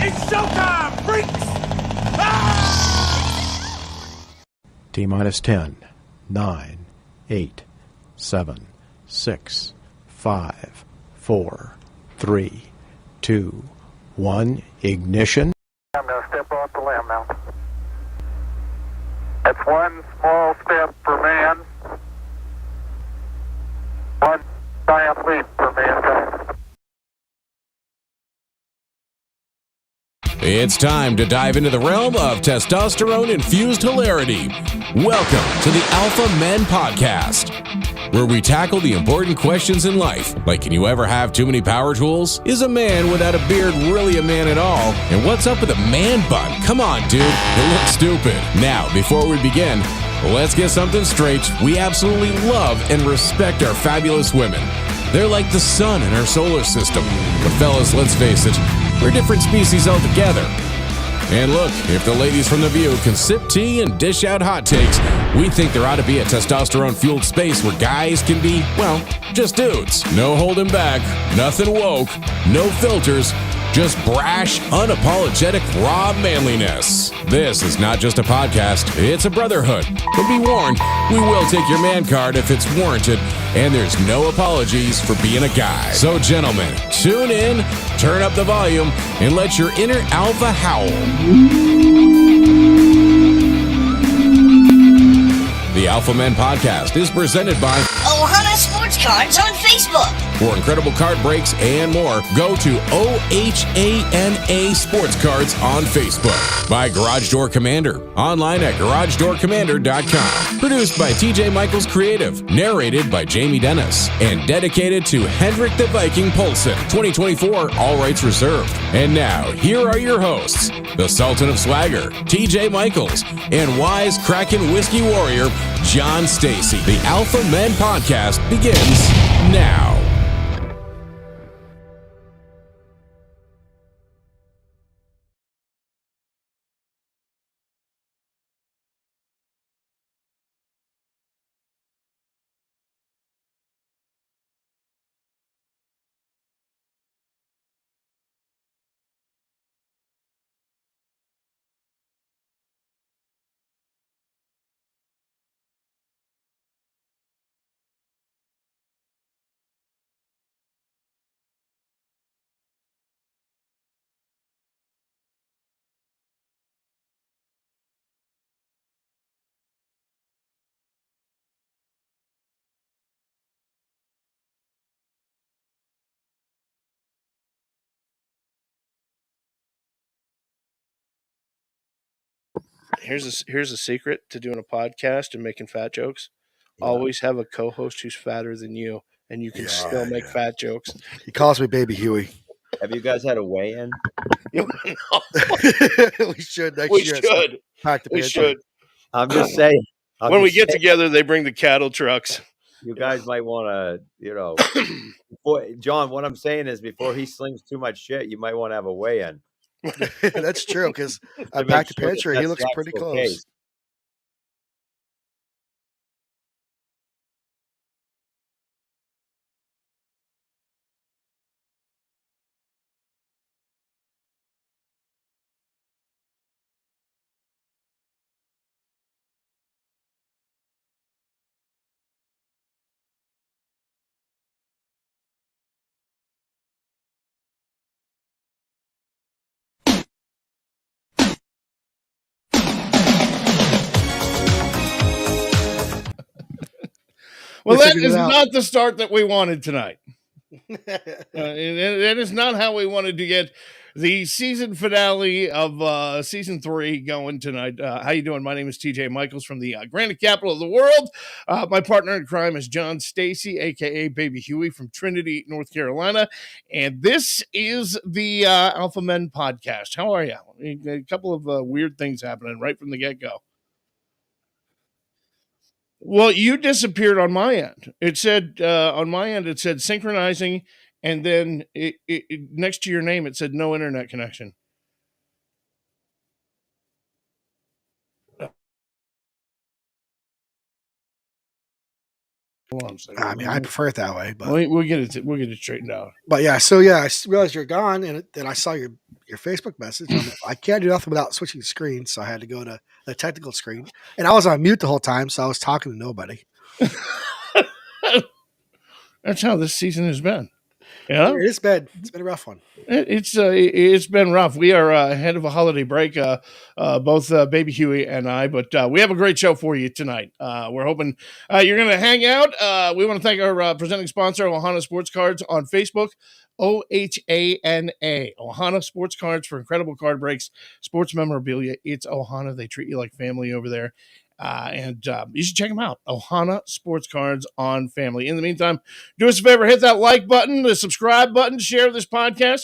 It's showtime, freaks! Ah! T-minus 10, 9, 8, 7, 6, 5, 4, 3, 2, 1, ignition. I'm going to step off the limb now. That's one small step for man, one giant leap for mankind. It's time to dive into the realm of testosterone-infused hilarity. Welcome to the Alpha Men Podcast, where we tackle the important questions in life, like can you ever have too many power tools? Is a man without a beard really a man at all? And what's up with a man bun? Come on, dude, it looks stupid. Now, before we begin, let's get something straight. We absolutely love and respect our fabulous women. They're like the sun in our solar system. But fellas, let's face it, we're different species altogether. And look, if the ladies from The View can sip tea and dish out hot takes, we think there ought to be a testosterone-fueled space where guys can be, well, just dudes. No holding back, nothing woke, no filters, just brash, unapologetic, raw manliness. This is not just a podcast, it's a brotherhood. But be warned, we will take your man card if it's warranted, and there's no apologies for being a guy. So gentlemen, tune in, turn up the volume, and let your inner alpha howl. The Alpha Men Podcast is presented by Ohana Sports Cards on Facebook. For incredible card breaks and more, go to OHANA Sports Cards on Facebook. By Garage Door Commander, online at garagedoorcommander.com. Produced by TJ Michaels Creative, narrated by Jamie Dennis, and dedicated to Hendrik the Viking Poulsen. 2024, all rights reserved. And now, here are your hosts, the Sultan of Swagger, TJ Michaels, and wise Kraken Whiskey Warrior, John Stacy. The Alpha Men Podcast begins now. Here's a secret to doing a podcast and making fat jokes. Yeah. Always have a co-host who's fatter than you, and you can still make fat jokes. He calls me Baby Huey. Have you guys had a weigh-in? We should next we year. Should. We should. I'm just saying. When we get together, they bring the cattle trucks. You guys might want to, John, what I'm saying is before he slings too much shit, you might want to have a weigh-in. That's true, because I packed the picture. He looks pretty close. Case. Well, that is not the start that we wanted tonight. That is not how we wanted to get the season finale of season 3 going tonight. How you doing? My name is TJ Michaels from the Granite capital of the world. My partner in crime is John Stacy, a.k.a. Baby Huey from Trinity, North Carolina. And this is the Alpha Men Podcast. How are you? A couple of weird things happening right from the get-go. Well, you disappeared on my end. It said on my end, it said synchronizing, and then next to your name, it said no internet connection. I mean, I prefer it that way, but we'll get it straightened out. But yeah, I realized you're gone, and then I saw your your Facebook message. I can't do nothing without switching screens, so I had to go to the technical screen. And I was on mute the whole time, so I was talking to nobody. That's how this season has been. Yeah, It's been a rough one. It's been rough. We are ahead of a holiday break, both Baby Huey and I, but we have a great show for you tonight. We're hoping you're going to hang out. We want to thank our presenting sponsor, Ohana Sports Cards on Facebook, OHANA, Ohana Sports Cards for incredible card breaks, sports memorabilia. It's Ohana. They treat you like family over there. And you should check them out. Ohana Sports Cards on Family. In the meantime, do us a favor, hit that like button, the subscribe button, share this podcast.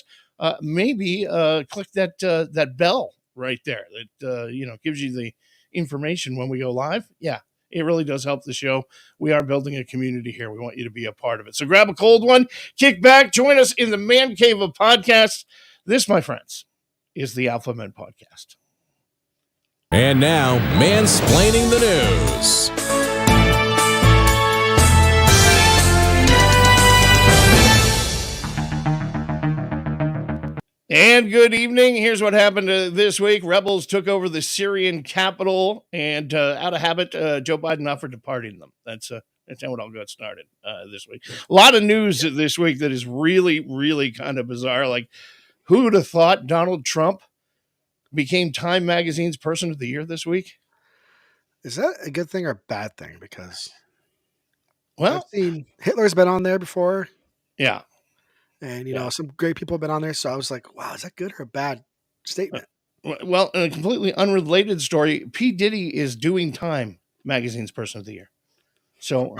Maybe click that bell right there that gives you the information when we go live. Yeah, it really does help the show. We are building a community here. We want you to be a part of it. So grab a cold one, kick back, join us in the man cave of podcasts. This, my friends, is the Alpha Men Podcast. And now, Mansplaining the News. And good evening. Here's what happened this week. Rebels took over the Syrian capital, and out of habit, Joe Biden offered to pardon them. That's how it all got started this week. A lot of news this week that is really, really kind of bizarre. Like, who would have thought Donald Trump became Time Magazine's Person of the Year this week? Is that a good thing or a bad thing? Because Well, I've seen Hitler's been on there before. Yeah. And, some great people have been on there. So I was like, wow, is that good or a bad statement? Well, in a completely unrelated story, P. Diddy is doing Time Magazine's Person of the Year. So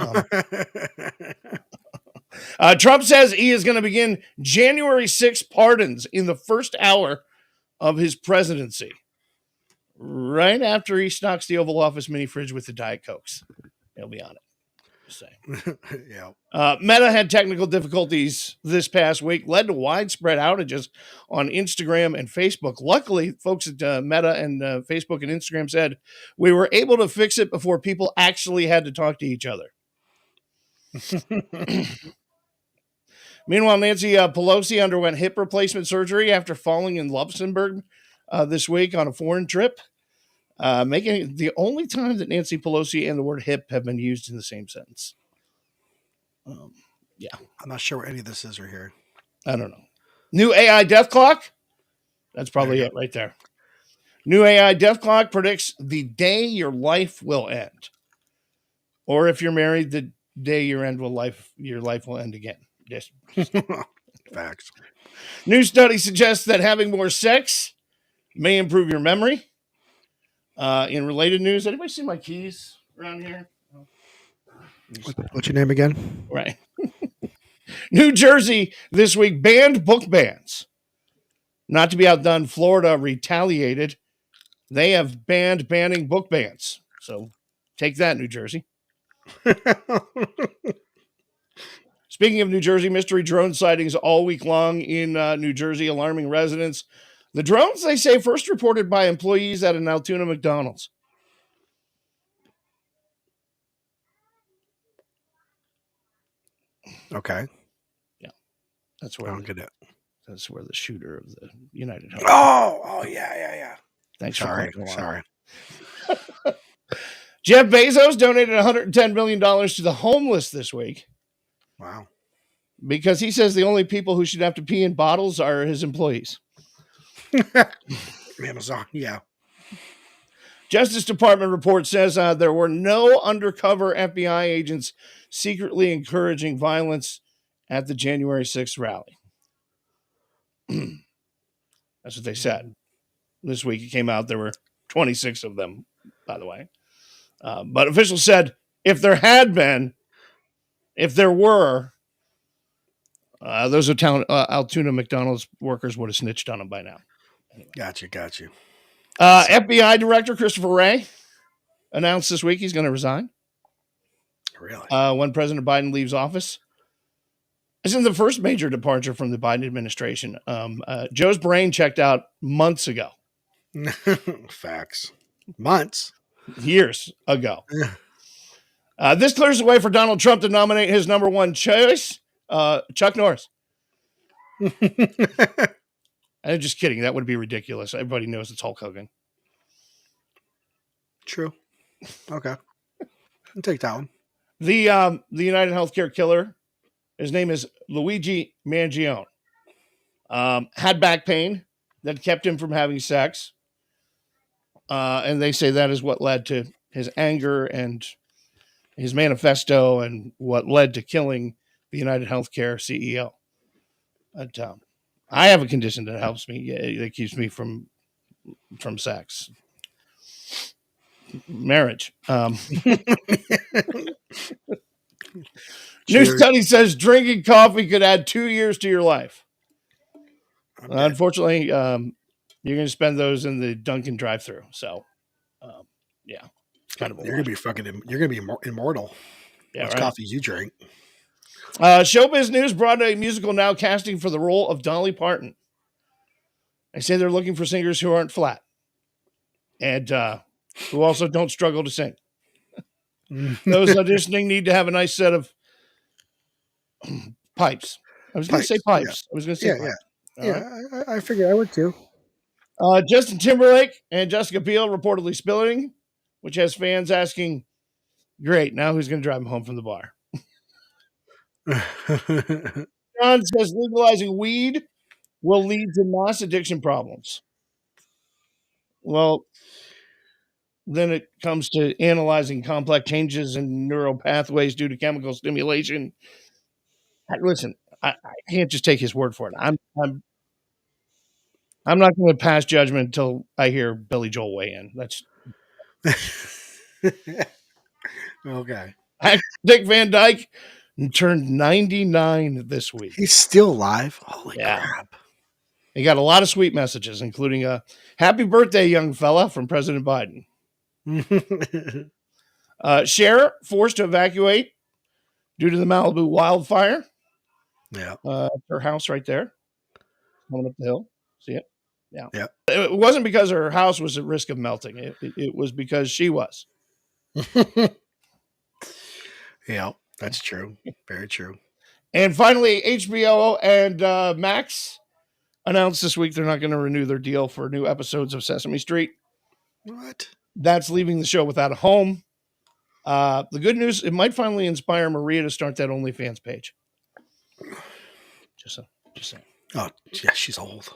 Trump says he is going to begin January 6th pardons in the first hour of his presidency, right after he stocks the Oval Office mini fridge with the Diet Cokes. He'll be on it. Just saying. Yeah. Meta had technical difficulties this past week, led to widespread outages on Instagram and Facebook. Luckily, folks at Meta and Facebook and Instagram said we were able to fix it before people actually had to talk to each other. Meanwhile, Nancy Pelosi underwent hip replacement surgery after falling in Luxembourg this week on a foreign trip, making it the only time that Nancy Pelosi and the word hip have been used in the same sentence. Yeah. I'm not sure where any of this is right here. I don't know. New AI death clock? That's probably it right there. New AI death clock predicts the day your life will end. Or if you're married, the day your life will end again. Yes. Facts. New study suggests that having more sex may improve your memory. In related news, anybody see my keys around here? What's your name again? Right. New Jersey this week banned book bans. Not to be outdone, Florida retaliated. They have banning book bans. So take that, New Jersey. Speaking of New Jersey, mystery drone sightings all week long in New Jersey, alarming residents. The drones, they say, first reported by employees at an Altoona McDonald's. Okay. Yeah. That's where I don't get it. That's where the shooter of the United Health. Oh, yeah. Thanks Sorry. for Sorry. Jeff Bezos donated $110 million to the homeless this week. Wow. Because he says the only people who should have to pee in bottles are his employees. Amazon, yeah. Justice Department report says there were no undercover FBI agents secretly encouraging violence at the January 6th rally. That's what they said. This week it came out there were 26 of them, by the way. But officials said if there were, those Altoona McDonald's workers would have snitched on them by now. Anyway. Got you. FBI Director Christopher Wray announced this week he's going to resign. Really? When President Biden leaves office. This is the first major departure from the Biden administration. Joe's brain checked out months ago. Facts. Months. Years ago. This clears the way for Donald Trump to nominate his number one choice, Chuck Norris. I'm just kidding. That would be ridiculous. Everybody knows it's Hulk Hogan. True. Okay. I'll take that one. The United Healthcare killer, his name is Luigi Mangione. Had back pain that kept him from having sex. And they say that is what led to his anger and his manifesto and what led to killing the United Healthcare CEO. But I have a condition that helps me, that keeps me from sex. Marriage. New study says drinking coffee could add 2 years to your life. Unfortunately, you're going to spend those in the Dunkin' drive-thru. So, yeah, it's kind of a you're going to be immortal. Yeah, Which right. coffees you drink. Showbiz News Broadway musical now casting for the role of Dolly Parton. They say they're looking for singers who aren't flat and who also don't struggle to sing. Those auditioning need to have a nice set of pipes. I was going to say pipes. Yeah. I was going to say pipes. Yeah, I figured I would too. Justin Timberlake and Jessica Biel reportedly splitting, which has fans asking, great, now who's going to drive him home from the bar? John says legalizing weed will lead to mass addiction problems. Well, then it comes to analyzing complex changes in neural pathways due to chemical stimulation. Listen, I can't just take his word for it. I'm not going to pass judgment until I hear Billy Joel weigh in. That's okay. Dick Van Dyke turned 99 this week. He's still alive. Holy crap! He got a lot of sweet messages, including a "Happy birthday, young fella" from President Biden. Cher forced to evacuate due to the Malibu wildfire. Yeah. Her house right there, coming up the hill. See it? Yeah. Yeah. It wasn't because her house was at risk of melting. It was because she was. Yeah, that's true. Very true. And finally, HBO and Max announced this week they're not going to renew their deal for new episodes of Sesame Street. What? That's leaving the show without a home. The good news, it might finally inspire Maria to start that OnlyFans page. Just saying. Oh, yeah, she's old.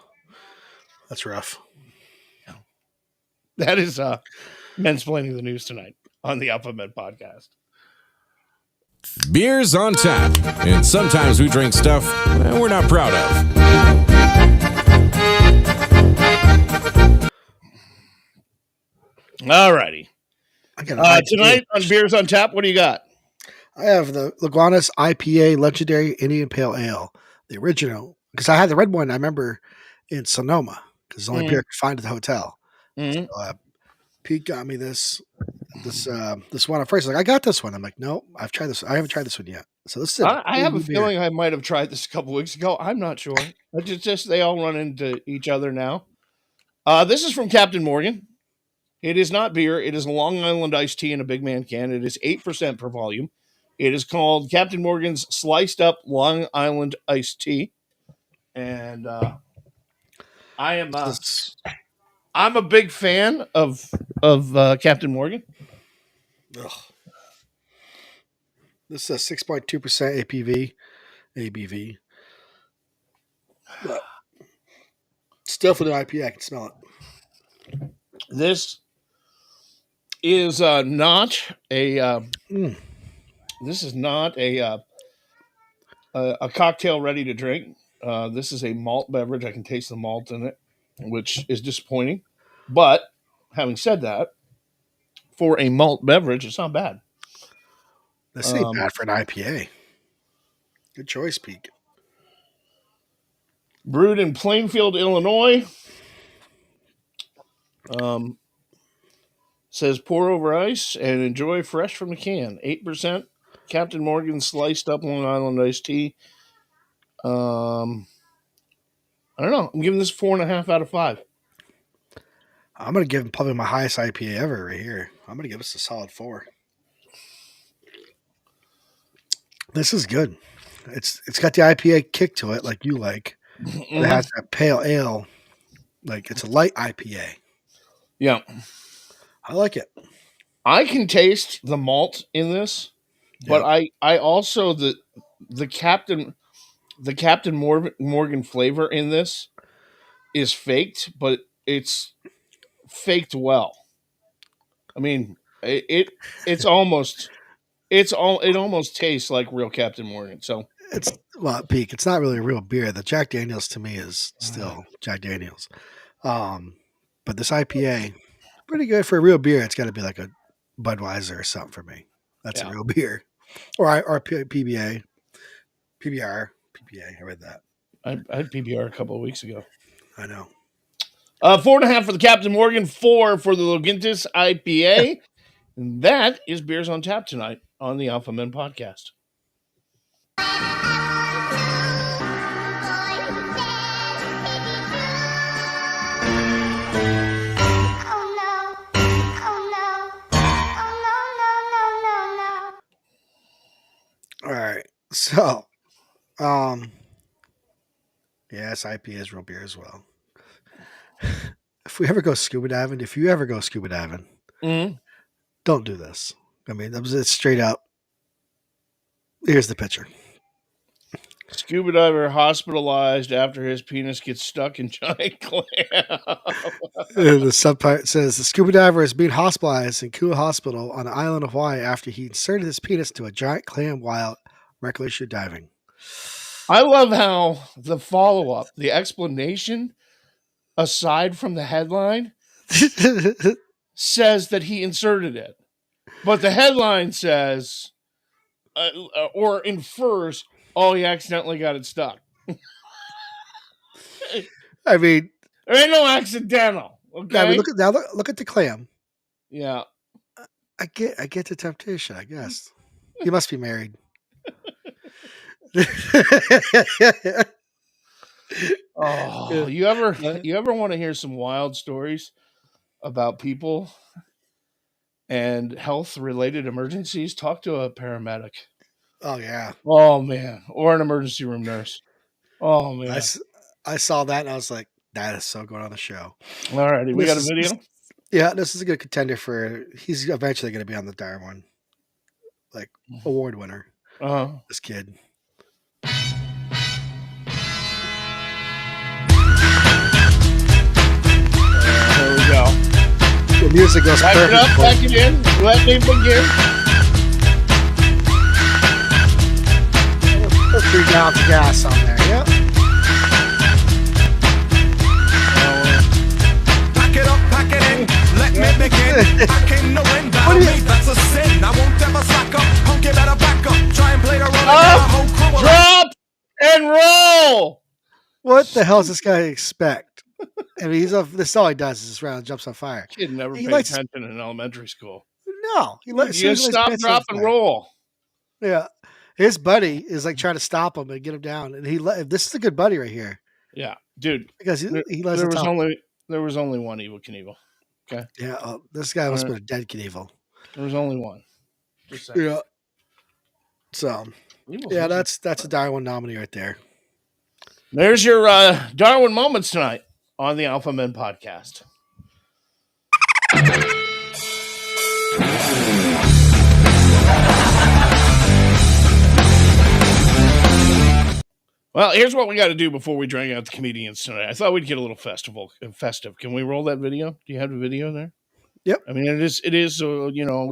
That's rough. Yeah. That is Mensplaining the News tonight on the Alpha Men podcast. Beers on tap, and sometimes we drink stuff we're not proud of. All righty. Tonight on Beers on Tap, what do you got? I have the Leguanas IPA Legendary Indian Pale Ale, the original, because I had the red one, I remember, in Sonoma, because it's the only beer I could find at the hotel. So, Pete got me this one at first. Like, I got this one. I'm like, no, I've tried this. I haven't tried this one yet. So this is I have a feeling I might have tried this a couple weeks ago. I'm not sure. It's just they all run into each other now. This is from Captain Morgan. It is not beer. It is a Long Island iced tea in a big man can. It is 8% per volume. It is called Captain Morgan's Sliced Up Long Island Iced Tea. And I'm a big fan of Captain Morgan. Ugh. This is a 6.2% ABV. But it's definitely an IPA. I can smell it. This is not a. This is not a cocktail ready to drink. This is a malt beverage. I can taste the malt in it, which is disappointing. But having said that, for a malt beverage, it's not bad. This ain't bad for an IPA. Good choice, Pete. Brewed in Plainfield, Illinois. Says pour over ice and enjoy fresh from the can. 8%. Captain Morgan sliced up Long Island iced tea. I don't know. I'm giving this 4.5 out of 5. I'm going to give him probably my highest IPA ever right here. I'm going to give this a solid 4. This is good. It's got the IPA kick to it like you like. It has that pale ale, like it's a light IPA. Yeah. I like it. I can taste the malt in this, but I also the Captain Morgan flavor in this is faked, but it's faked well. I mean, it almost tastes like real Captain Morgan. So It's Peak. It's not really a real beer. The Jack Daniels to me is still Jack Daniels. But this IPA, pretty good for a real beer. It's got to be like a Budweiser or something for me. That's a real beer, or PBA, PBR, PBA. I read that. I had PBR a couple of weeks ago. I know. 4.5 for the Captain Morgan, 4 for the Logintis IPA. And that is Beers on Tap tonight on the Alpha Men Podcast. All right. So, yes, IPA is real beer as well. If you ever go scuba diving, don't do this. I mean, it's straight up. Here's the picture. Scuba diver hospitalized after his penis gets stuck in giant clam. The subpart says the scuba diver is being hospitalized in Kua Hospital on the island of Hawaii after he inserted his penis into a giant clam while recreational diving. I love how the follow-up, the explanation, aside from the headline, says that he inserted it. But the headline says, or infers, oh, he accidentally got it stuck. I mean, there ain't no accidental. Okay. I mean, look at the clam. Yeah. I get the temptation, I guess. He must be married. Oh, you ever want to hear some wild stories about people and health related emergencies? Talk to a paramedic. Oh yeah. Oh man, or an emergency room nurse. Oh man, I saw that and I was like, that is so good on the show. All righty, we got a video. This is a good contender for. He's eventually going to be on the Darwin, like award winner. This kid. There we go. The music goes back perfect. It up, back it in. Let me begin. Put 3 gallons of gas on there. Yep. Pack it up, pack it in. Let me begin. I came to win. Battle me, that's a sin. I won't ever slack up. Punk, you better back up. Try and play the role. Drop and roll. What the hell does this guy expect? I mean, this is all he does is just round jumps on fire. Kid never paid attention in elementary school. No, you stop, drop, and roll. Yeah, his buddy is like trying to stop him and get him down, and this is a good buddy right here. Yeah, dude. Because he lets there was only one Evel Knievel. Okay. Yeah, this guy must have been a dead Knievel. There was only one. Just saying. Yeah. So, yeah, that's a Darwin nominee right there. There's your Darwin moments tonight on the Alpha Men Podcast. Well, here's what we got to do before we drag out the comedians tonight. I thought we'd get a little festive. Can we roll that video? Do you have the video there? Yep. I mean, it is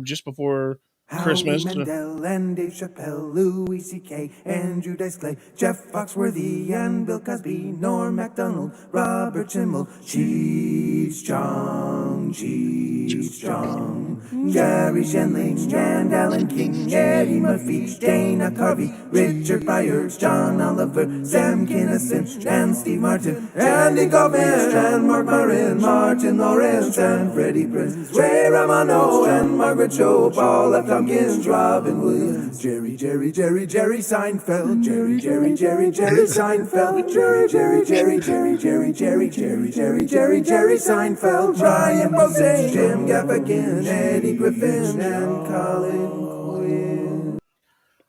just before Christmas. Howie Mandel and Dave Chappelle, Louis C.K. Andrew Dice Clay, Jeff Foxworthy and Bill Cosby, Norm MacDonald, Robert Schimmel, Cheech Chong, Gary Shandling and Alan King, Eddie Murphy, Dana Carvey, Richard Byers, John Oliver, Sam Kinison and Steve Martin, Andy Kaufman and Mark Maron, Martin Lawrence and Freddie Prinze, Ray Romano and Margaret Cho, Paul F. Tompkins, Robin Williams, Jerry Seinfeld, Jerry Seinfeld, Jerry Seinfeld, Ryan Posey, Jim Gaffigan, Eddie Griffin, and Colin Quinn.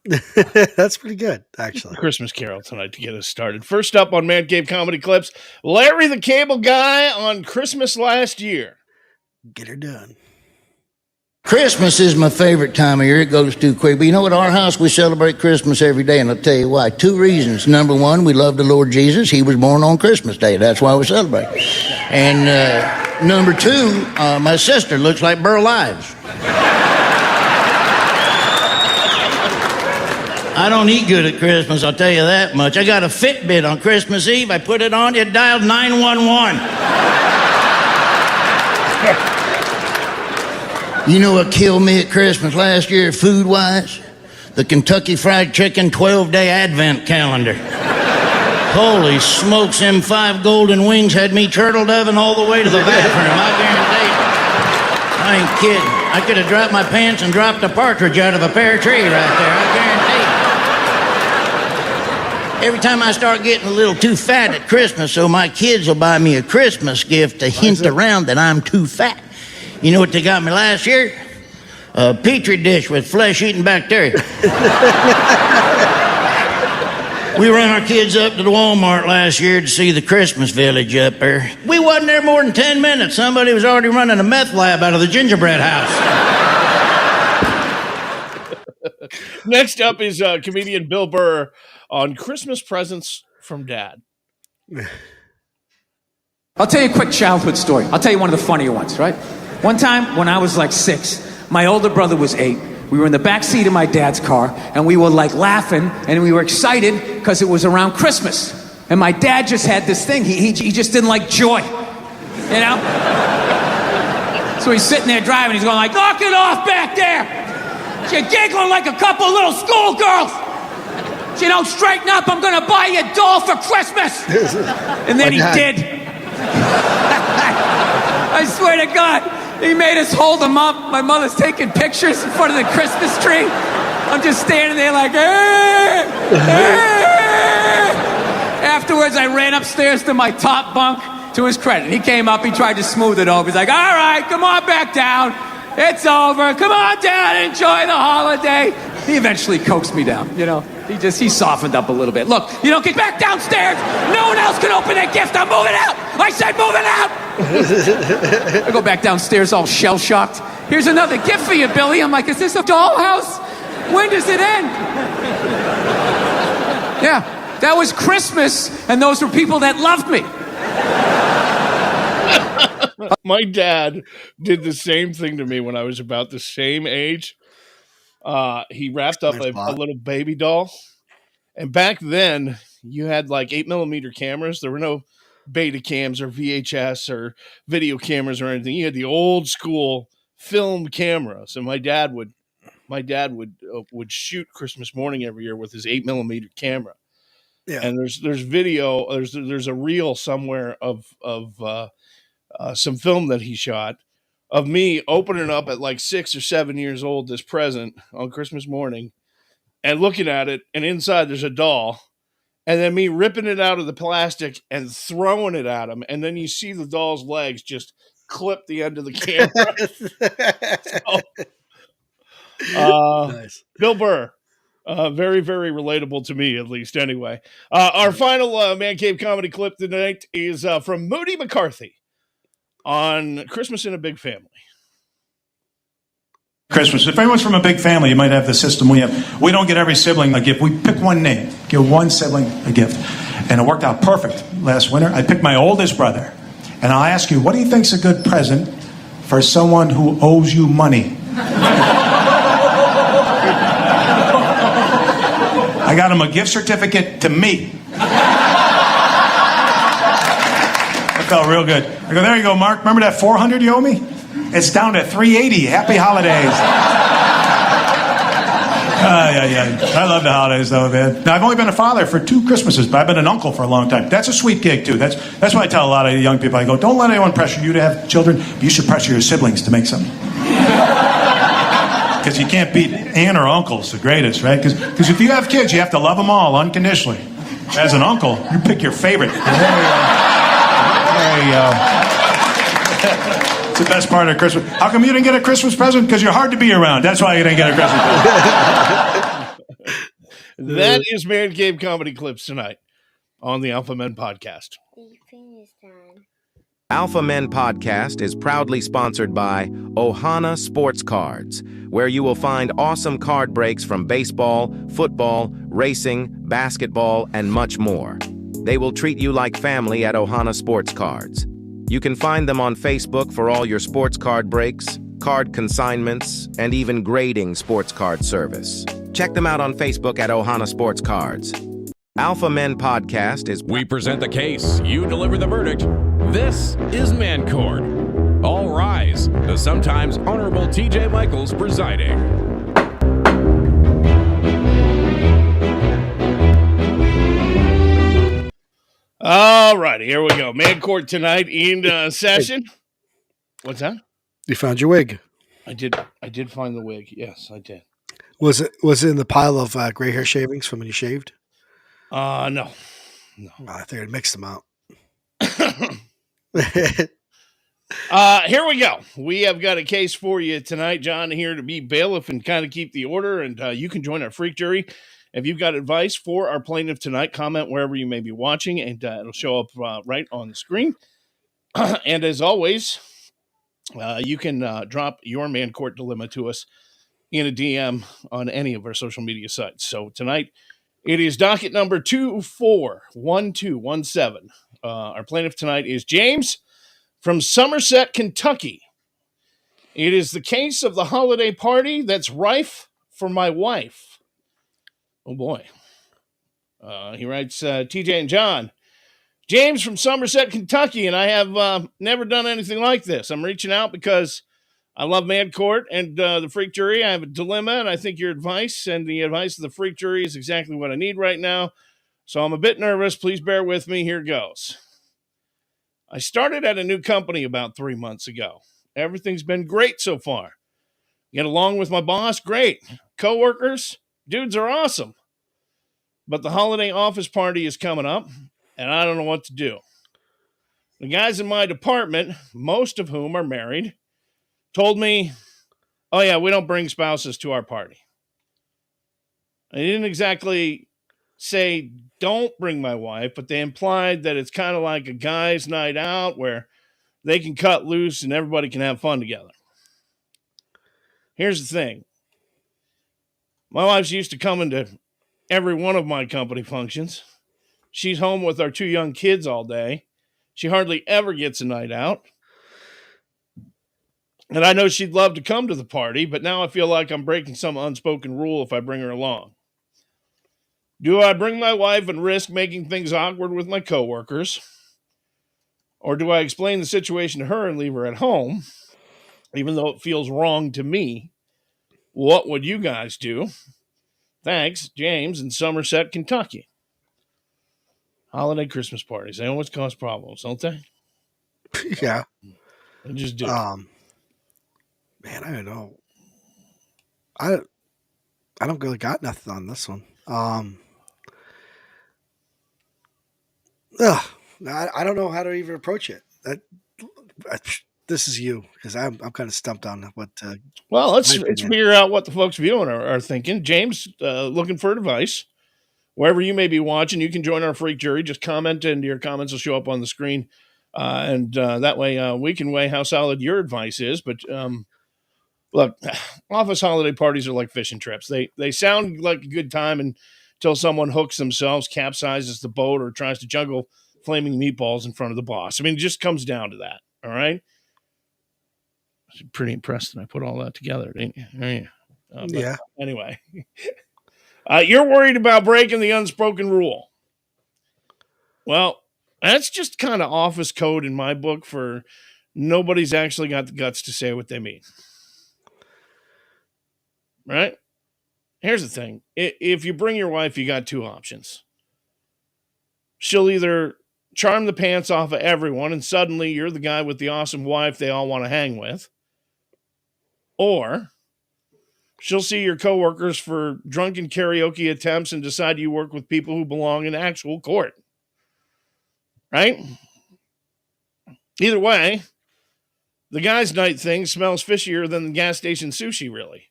That's pretty good, actually. Christmas Carol tonight to get us started. First up on Man Cave Comedy Clips, Larry the Cable Guy on Christmas last year. Get her done. Christmas is my favorite time of year. It goes too quick. But you know, at our house, we celebrate Christmas every day, and I'll tell you why. 2 reasons. Number one, we love the Lord Jesus. He was born on Christmas Day. That's why we celebrate. And number 2, my sister looks like Burl Ives. I don't eat good at Christmas, I'll tell you that much. I got a Fitbit on Christmas Eve. I put it on, it dialed 911. You know what killed me at Christmas last year, food-wise? The Kentucky Fried Chicken 12-day Advent calendar. Holy smokes, them 5 golden wings had me turtle doving all the way to the bathroom, I guarantee you. I ain't kidding. I could have dropped my pants and dropped a partridge out of a pear tree right there, I guarantee you. Every time I start getting a little too fat at Christmas, so my kids will buy me a Christmas gift to hint around that I'm too fat. You know what they got me last year? A Petri dish with flesh-eating bacteria. We run our kids up to the Walmart last year to see the Christmas village up there. We wasn't there more than 10 minutes. Somebody was already running a meth lab out of the gingerbread house. Next up is comedian Bill Burr on Christmas presents from Dad. I'll tell you a quick childhood story. I'll tell you one of the funnier ones, right? One time when I was like 6, my older brother was 8. We were in the back seat of my dad's car, and we were like laughing, and we were excited because it was around Christmas. And my dad just had this thing. He just didn't like joy, you know? So he's sitting there driving. He's going like, knock it off back there. You're giggling like a couple little schoolgirls. You don't straighten up, I'm going to buy you a doll for Christmas. And then he did. I swear to God, he made us hold him up. My mother's taking pictures in front of the Christmas tree. I'm just standing there like, Afterwards, I ran upstairs to my top bunk. To his credit, he came up, he tried to smooth it over. He's like, all right, come on back down. It's over. Come on down, enjoy the holiday. He eventually coaxed me down, you know. He softened up a little bit. Look, you don't get back downstairs. No one else can open that gift. I'm moving out. I said moving out. I go back downstairs all shell-shocked. Here's another gift for you, Billy. I'm like, is this a dollhouse? When does it end? Yeah, that was Christmas, and those were people that loved me. My dad did the same thing to me when I was about the same age. He wrapped up a little baby doll. And back then, you had like 8mm cameras. There were no beta cams or VHS or video cameras or anything. You had the old school film cameras. And my dad would shoot Christmas morning every year with his 8mm camera. Yeah. And there's video. There's a reel somewhere of some film that he shot of me opening up at like 6 or 7 years old this present on Christmas morning and looking at it, and inside there's a doll, and then me ripping it out of the plastic and throwing it at him, and then you see the doll's legs just clip the end of the camera. Nice. Bill Burr. Very, very relatable to me, at least, anyway. Our final Man Cave comedy clip tonight is from Moody McCarthy on Christmas in a Big Family. Christmas. If anyone's from a big family, you might have the system we have. We don't get every sibling a gift. We pick one name, give one sibling a gift. And it worked out perfect last winter. I picked my oldest brother. And I'll ask you, what do you think's a good present for someone who owes you money? I got him a gift certificate to me. That felt real good. I go, there you go, Mark. Remember that $400 you owe me? It's down to $380. Happy holidays. Yeah. I love the holidays, though, man. Now, I've only been a father for 2 Christmases, but I've been an uncle for a long time. That's a sweet gig, too. That's why I tell a lot of young people, I go, don't let anyone pressure you to have children, but you should pressure your siblings to make something. Because you can't beat aunt or uncle's the greatest, right? Because if you have kids, you have to love them all unconditionally. As an uncle, you pick your favorite. There you go. It's the best part of Christmas. How come you didn't get a Christmas present? Because you're hard to be around. That's why you didn't get a Christmas present. That is Man Cave Comedy Clips tonight on the Alpha Men Podcast. Alpha Men Podcast is proudly sponsored by Ohana Sports Cards, where you will find awesome card breaks from baseball, football, racing, basketball, and much more. They will treat you like family at Ohana Sports Cards. You can find them on Facebook for all your sports card breaks, card consignments, and even grading sports card service. Check them out on Facebook at Ohana Sports Cards. Alpha Men Podcast is... We present the case. You deliver the verdict. This is Man Court. All rise. The sometimes Honorable T.J. Michaels presiding. All righty, here we go. Man Court tonight in session. What's that? You found your wig. I did find the wig. Yes, I did. Was it in the pile of gray hair shavings from when you shaved? No. I think I'd mix them out. Here we go. We have got a case for you tonight. John here to be bailiff and kind of keep the order, and you can join our freak jury. If you've got advice for our plaintiff tonight, comment wherever you may be watching, and it'll show up right on the screen. And as always, you can drop your Man Court dilemma to us in a DM on any of our social media sites. So tonight, it is docket number 241217. Our plaintiff tonight is James from Somerset, Kentucky. It is the case of the holiday party that's rife for my wife. Oh, boy. He writes, TJ and John, James from Somerset, Kentucky, and I have never done anything like this. I'm reaching out because I love Man Court and the freak jury. I have a dilemma, and I think your advice and the advice of the freak jury is exactly what I need right now. So I'm a bit nervous. Please bear with me. Here goes. I started at a new company about 3 months ago. Everything's been great so far. Get along with my boss? Great. Coworkers? Dudes are awesome. But the holiday office party is coming up, and I don't know what to do. The guys in my department, most of whom are married, told me, oh yeah, we don't bring spouses to our party. I didn't exactly say don't bring my wife, but they implied that it's kind of like a guy's night out where they can cut loose and everybody can have fun together. Here's the thing. My wife's used to coming to every one of my company functions. She's home with our 2 young kids all day. She hardly ever gets a night out. And I know she'd love to come to the party, but now I feel like I'm breaking some unspoken rule if I bring her along. Do I bring my wife and risk making things awkward with my coworkers? Or do I explain the situation to her and leave her at home, even though it feels wrong to me? What would you guys do? Thanks, James in Somerset, Kentucky. Holiday Christmas parties. They always cause problems, don't they? Yeah. They just do. Man, I don't know. I don't really got nothing on this one. I don't know how to even approach it. This is you, because I'm kind of stumped on what. Well, let's figure out what the folks viewing are thinking. James, looking for advice. Wherever you may be watching, you can join our freak jury. Just comment, and your comments will show up on the screen. And that way we can weigh how solid your advice is. But look, office holiday parties are like fishing trips. They sound like a good time until someone hooks themselves, capsizes the boat, or tries to juggle flaming meatballs in front of the boss. I mean, it just comes down to that. All right. I'm pretty impressed that I put all that together, didn't you? Yeah. Anyway, you're worried about breaking the unspoken rule. Well, that's just kind of office code in my book for nobody's actually got the guts to say what they mean. Right? Here's the thing. If you bring your wife, you got 2 options. She'll either charm the pants off of everyone, and suddenly you're the guy with the awesome wife they all want to hang with. Or she'll see your coworkers for drunken karaoke attempts and decide you work with people who belong in actual court. Right? Either way, the guy's night thing smells fishier than the gas station sushi, really.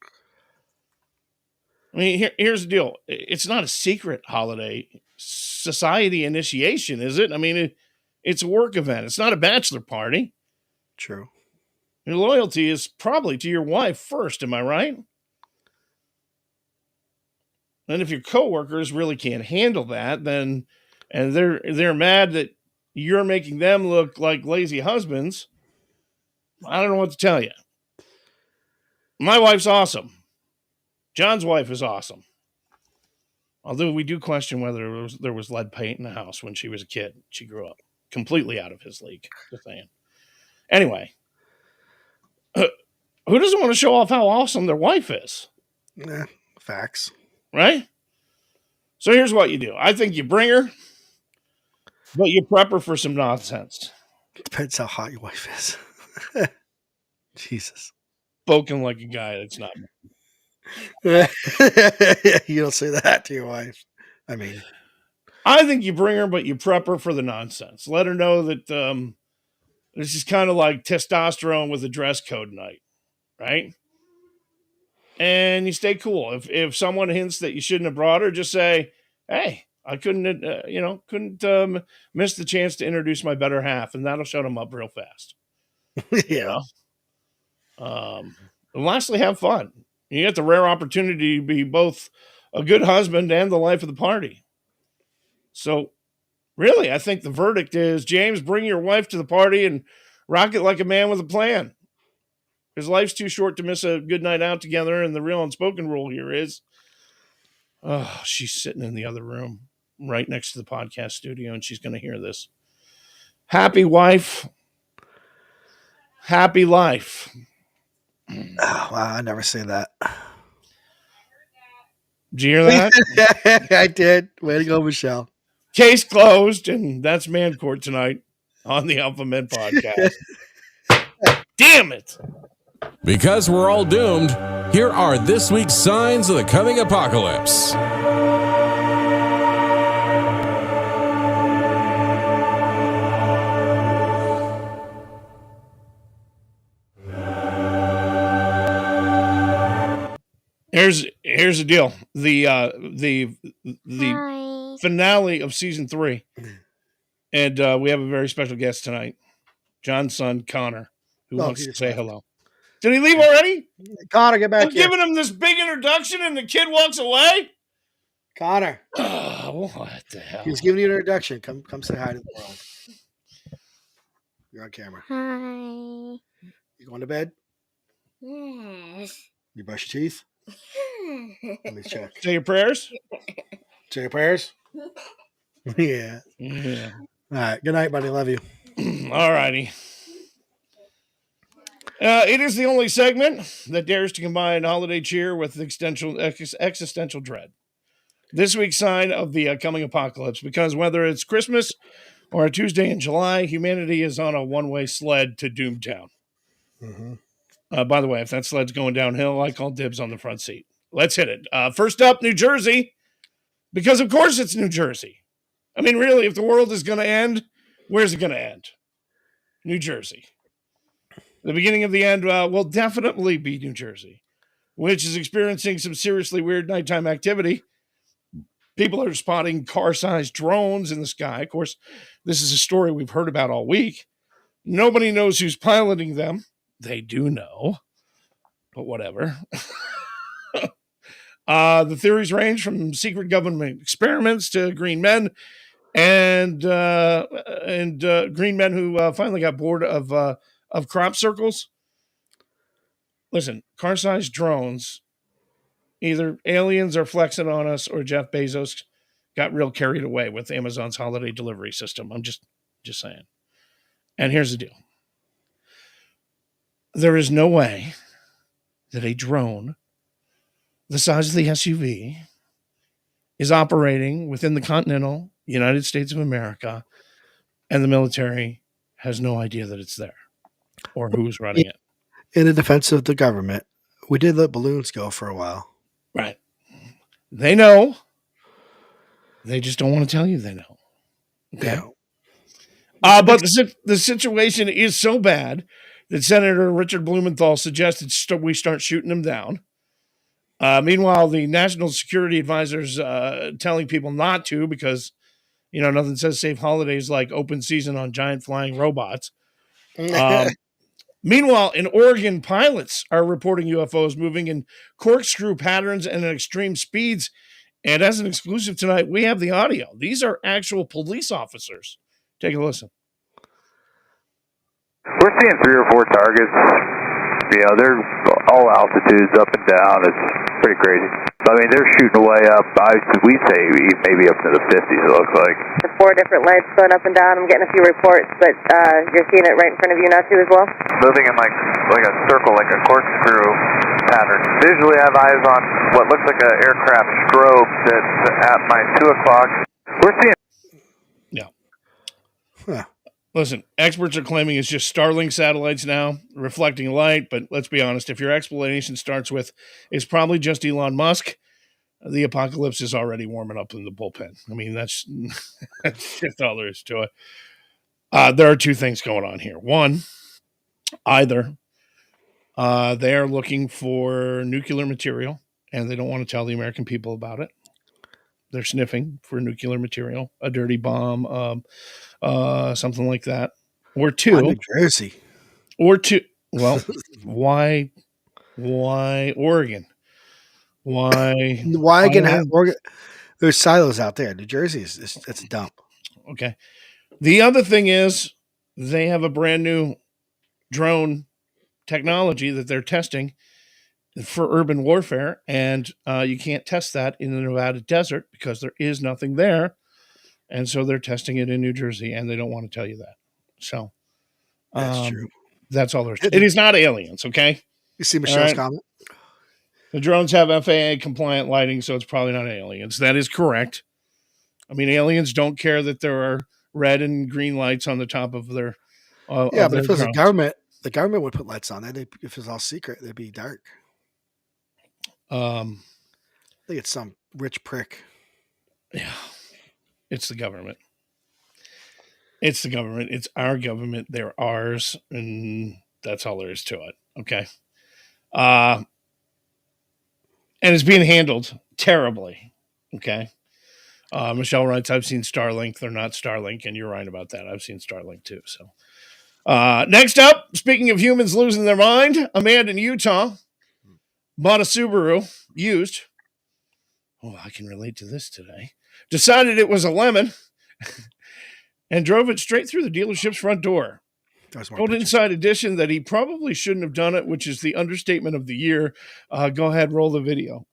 I mean, here's the deal. It's not a secret holiday society initiation, is it? I mean, it's a work event. It's not a bachelor party. True. Your loyalty is probably to your wife first. Am I right? And if your coworkers really can't handle that, then and they're mad that you're making them look like lazy husbands, I don't know what to tell you. My wife's awesome. John's wife is awesome. Although we do question whether there was lead paint in the house when she was a kid. She grew up completely out of his league. Just saying. Anyway, who doesn't want to show off how awesome their wife is? Facts. Right? So here's what you do. I think you bring her, but you prep her for some nonsense. Depends how hot your wife is. Jesus. Spoken like a guy that's not. You don't say that to your wife. I mean, I think you bring her, but you prep her for the nonsense. Let her know that this is kind of like testosterone with a dress code night, right? And you stay cool. If someone hints that you shouldn't have brought her, just say, "Hey, I couldn't miss the chance to introduce my better half," and that'll shut them up real fast. Yeah. And lastly, have fun. You get the rare opportunity to be both a good husband and the life of the party. So, really, I think the verdict is, James, bring your wife to the party and rock it like a man with a plan. His life's too short to miss a good night out together, and the real unspoken rule here is, oh, she's sitting in the other room right next to the podcast studio, and she's going to hear this. Happy wife, happy life. Oh, wow, I never say that. Did you hear that? I did. Way to go, Michelle. Case closed, and that's Man Court tonight on the Alpha Men podcast. Damn it. Because we're all doomed, here are this week's signs of the coming apocalypse. Here's the deal. The finale of season 3. And we have a very special guest tonight. John's son, Connor, who wants to say hello. Did he leave already? Connor, get back I'm here. giving him this big introduction and the kid walks away? Connor. What the hell? He was giving you an introduction. Come say hi to the world. You're on camera. Hi. You going to bed? Yes. You brush your teeth? Let me check. Say your prayers? Say your prayers? Yeah. Yeah. All right. Good night, buddy. Love you. All righty. It is the only segment that dares to combine holiday cheer with existential dread. This week's sign of the coming apocalypse, because whether it's Christmas or a Tuesday in July, humanity is on a one-way sled to Doomtown. Mm-hmm. By the way, if that sled's going downhill, I call dibs on the front seat. Let's hit it. First up, New Jersey, because of course it's New Jersey. I mean, really, if the world is going to end, where's it going to end? New Jersey. The beginning of the end will definitely be New Jersey, which is experiencing some seriously weird nighttime activity. People are spotting car-sized drones in the sky. Of course, this is a story we've heard about all week. Nobody knows who's piloting them. They do know, but whatever. The theories range from secret government experiments to green men and green men who finally got bored of crop circles. Listen, car-sized drones, either aliens are flexing on us or Jeff Bezos got real carried away with Amazon's holiday delivery system. I'm just saying. And here's the deal. There is no way that a drone the size of the SUV is operating within the continental United States of America, and the military has no idea that it's there or who's running it. In the defense of the government, we did let balloons go for a while. Right. They know. They just don't want to tell you they know. Okay. Yeah. But the situation is so bad that Senator Richard Blumenthal suggested we start shooting them down. Meanwhile, the national security advisors telling people not to because, nothing says safe holidays like open season on giant flying robots. Meanwhile, in Oregon, pilots are reporting UFOs moving in corkscrew patterns and at extreme speeds. And as an exclusive tonight, we have the audio. These are actual police officers. Take a listen. We're seeing 3 or 4 targets. They're all altitudes up and down. It's pretty crazy. I mean, they're shooting way up. We say maybe up to the 50s, it looks like. The 4 different lights going up and down. I'm getting a few reports, but you're seeing it right in front of you now, too, as well? Moving in like a circle, like a corkscrew pattern. Visually, I have eyes on what looks like an aircraft strobe that's at my 2 o'clock. We're seeing... Yeah. Huh. Listen, experts are claiming it's just Starlink satellites now, reflecting light, but let's be honest, if your explanation starts with, it's probably just Elon Musk, the apocalypse is already warming up in the bullpen. I mean, that's just all there is to it. There are 2 things going on here. One, either they are looking for nuclear material, and they don't want to tell the American people about it. They're sniffing for nuclear material, a dirty bomb, something like that. Or 2, New Jersey. Or 2, well, why Oregon? Why again? Oregon? There's silos out there. New Jersey it's a dump. Okay. The other thing is they have a brand new drone technology that they're testing for urban warfare, and you can't test that in the Nevada desert because there is nothing there. And so they're testing it in New Jersey, and they don't want to tell you that. So that's true. That's all there is. It is not aliens, okay? You see Michelle's comment? The drones have FAA-compliant lighting, so it's probably not aliens. That is correct. I mean, aliens don't care that there are red and green lights on the top of their but if it was a government, the government would put lights on it. If it was all secret, they'd be dark. I think it's some rich prick. Yeah. It's the government. It's the government. It's our government. They're ours. And that's all there is to it. Okay. And it's being handled terribly. Okay. Michelle writes, I've seen Starlink. They're not Starlink. And you're right about that. I've seen Starlink too. So next up, speaking of humans losing their mind, a man in Utah bought a Subaru used. Oh, I can relate to this today. Decided it was a lemon and drove it straight through the dealership's front door. Told Inside Edition that he probably shouldn't have done it, which is the understatement of the year. Go ahead, roll the video.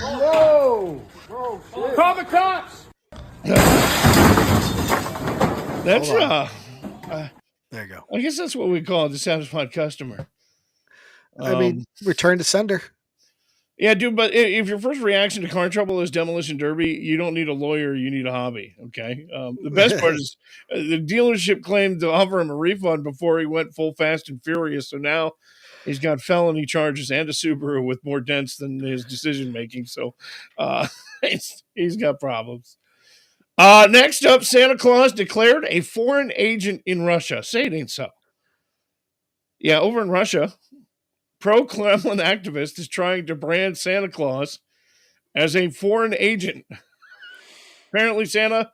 Whoa! Shit. Call the cops! That's there you go. I guess that's what we call a dissatisfied customer. I mean, return to sender. Yeah, dude, but if your first reaction to car trouble is demolition derby, you don't need a lawyer, you need a hobby, okay? The best part is the dealership claimed to offer him a refund before he went full Fast and Furious, so now he's got felony charges and a Subaru with more dents than his decision-making, so he's got problems. Next up, Santa Claus declared a foreign agent in Russia. Say it ain't so. Yeah, over in Russia, pro-Kremlin activist is trying to brand Santa Claus as a foreign agent. Apparently, Santa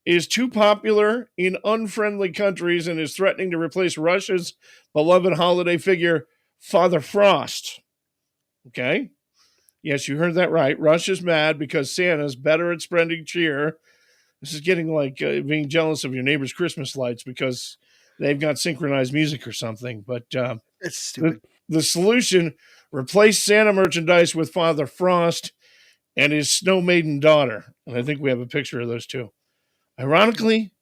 is too popular in unfriendly countries and is threatening to replace Russia's beloved holiday figure, Father Frost. Okay? Yes, you heard that right. Russia's mad because Santa's better at spreading cheer. This is getting like being jealous of your neighbor's Christmas lights because they've got synchronized music or something. But it's stupid. The solution, replace Santa merchandise with Father Frost and his snow maiden daughter. And I think we have a picture of those two. Ironically,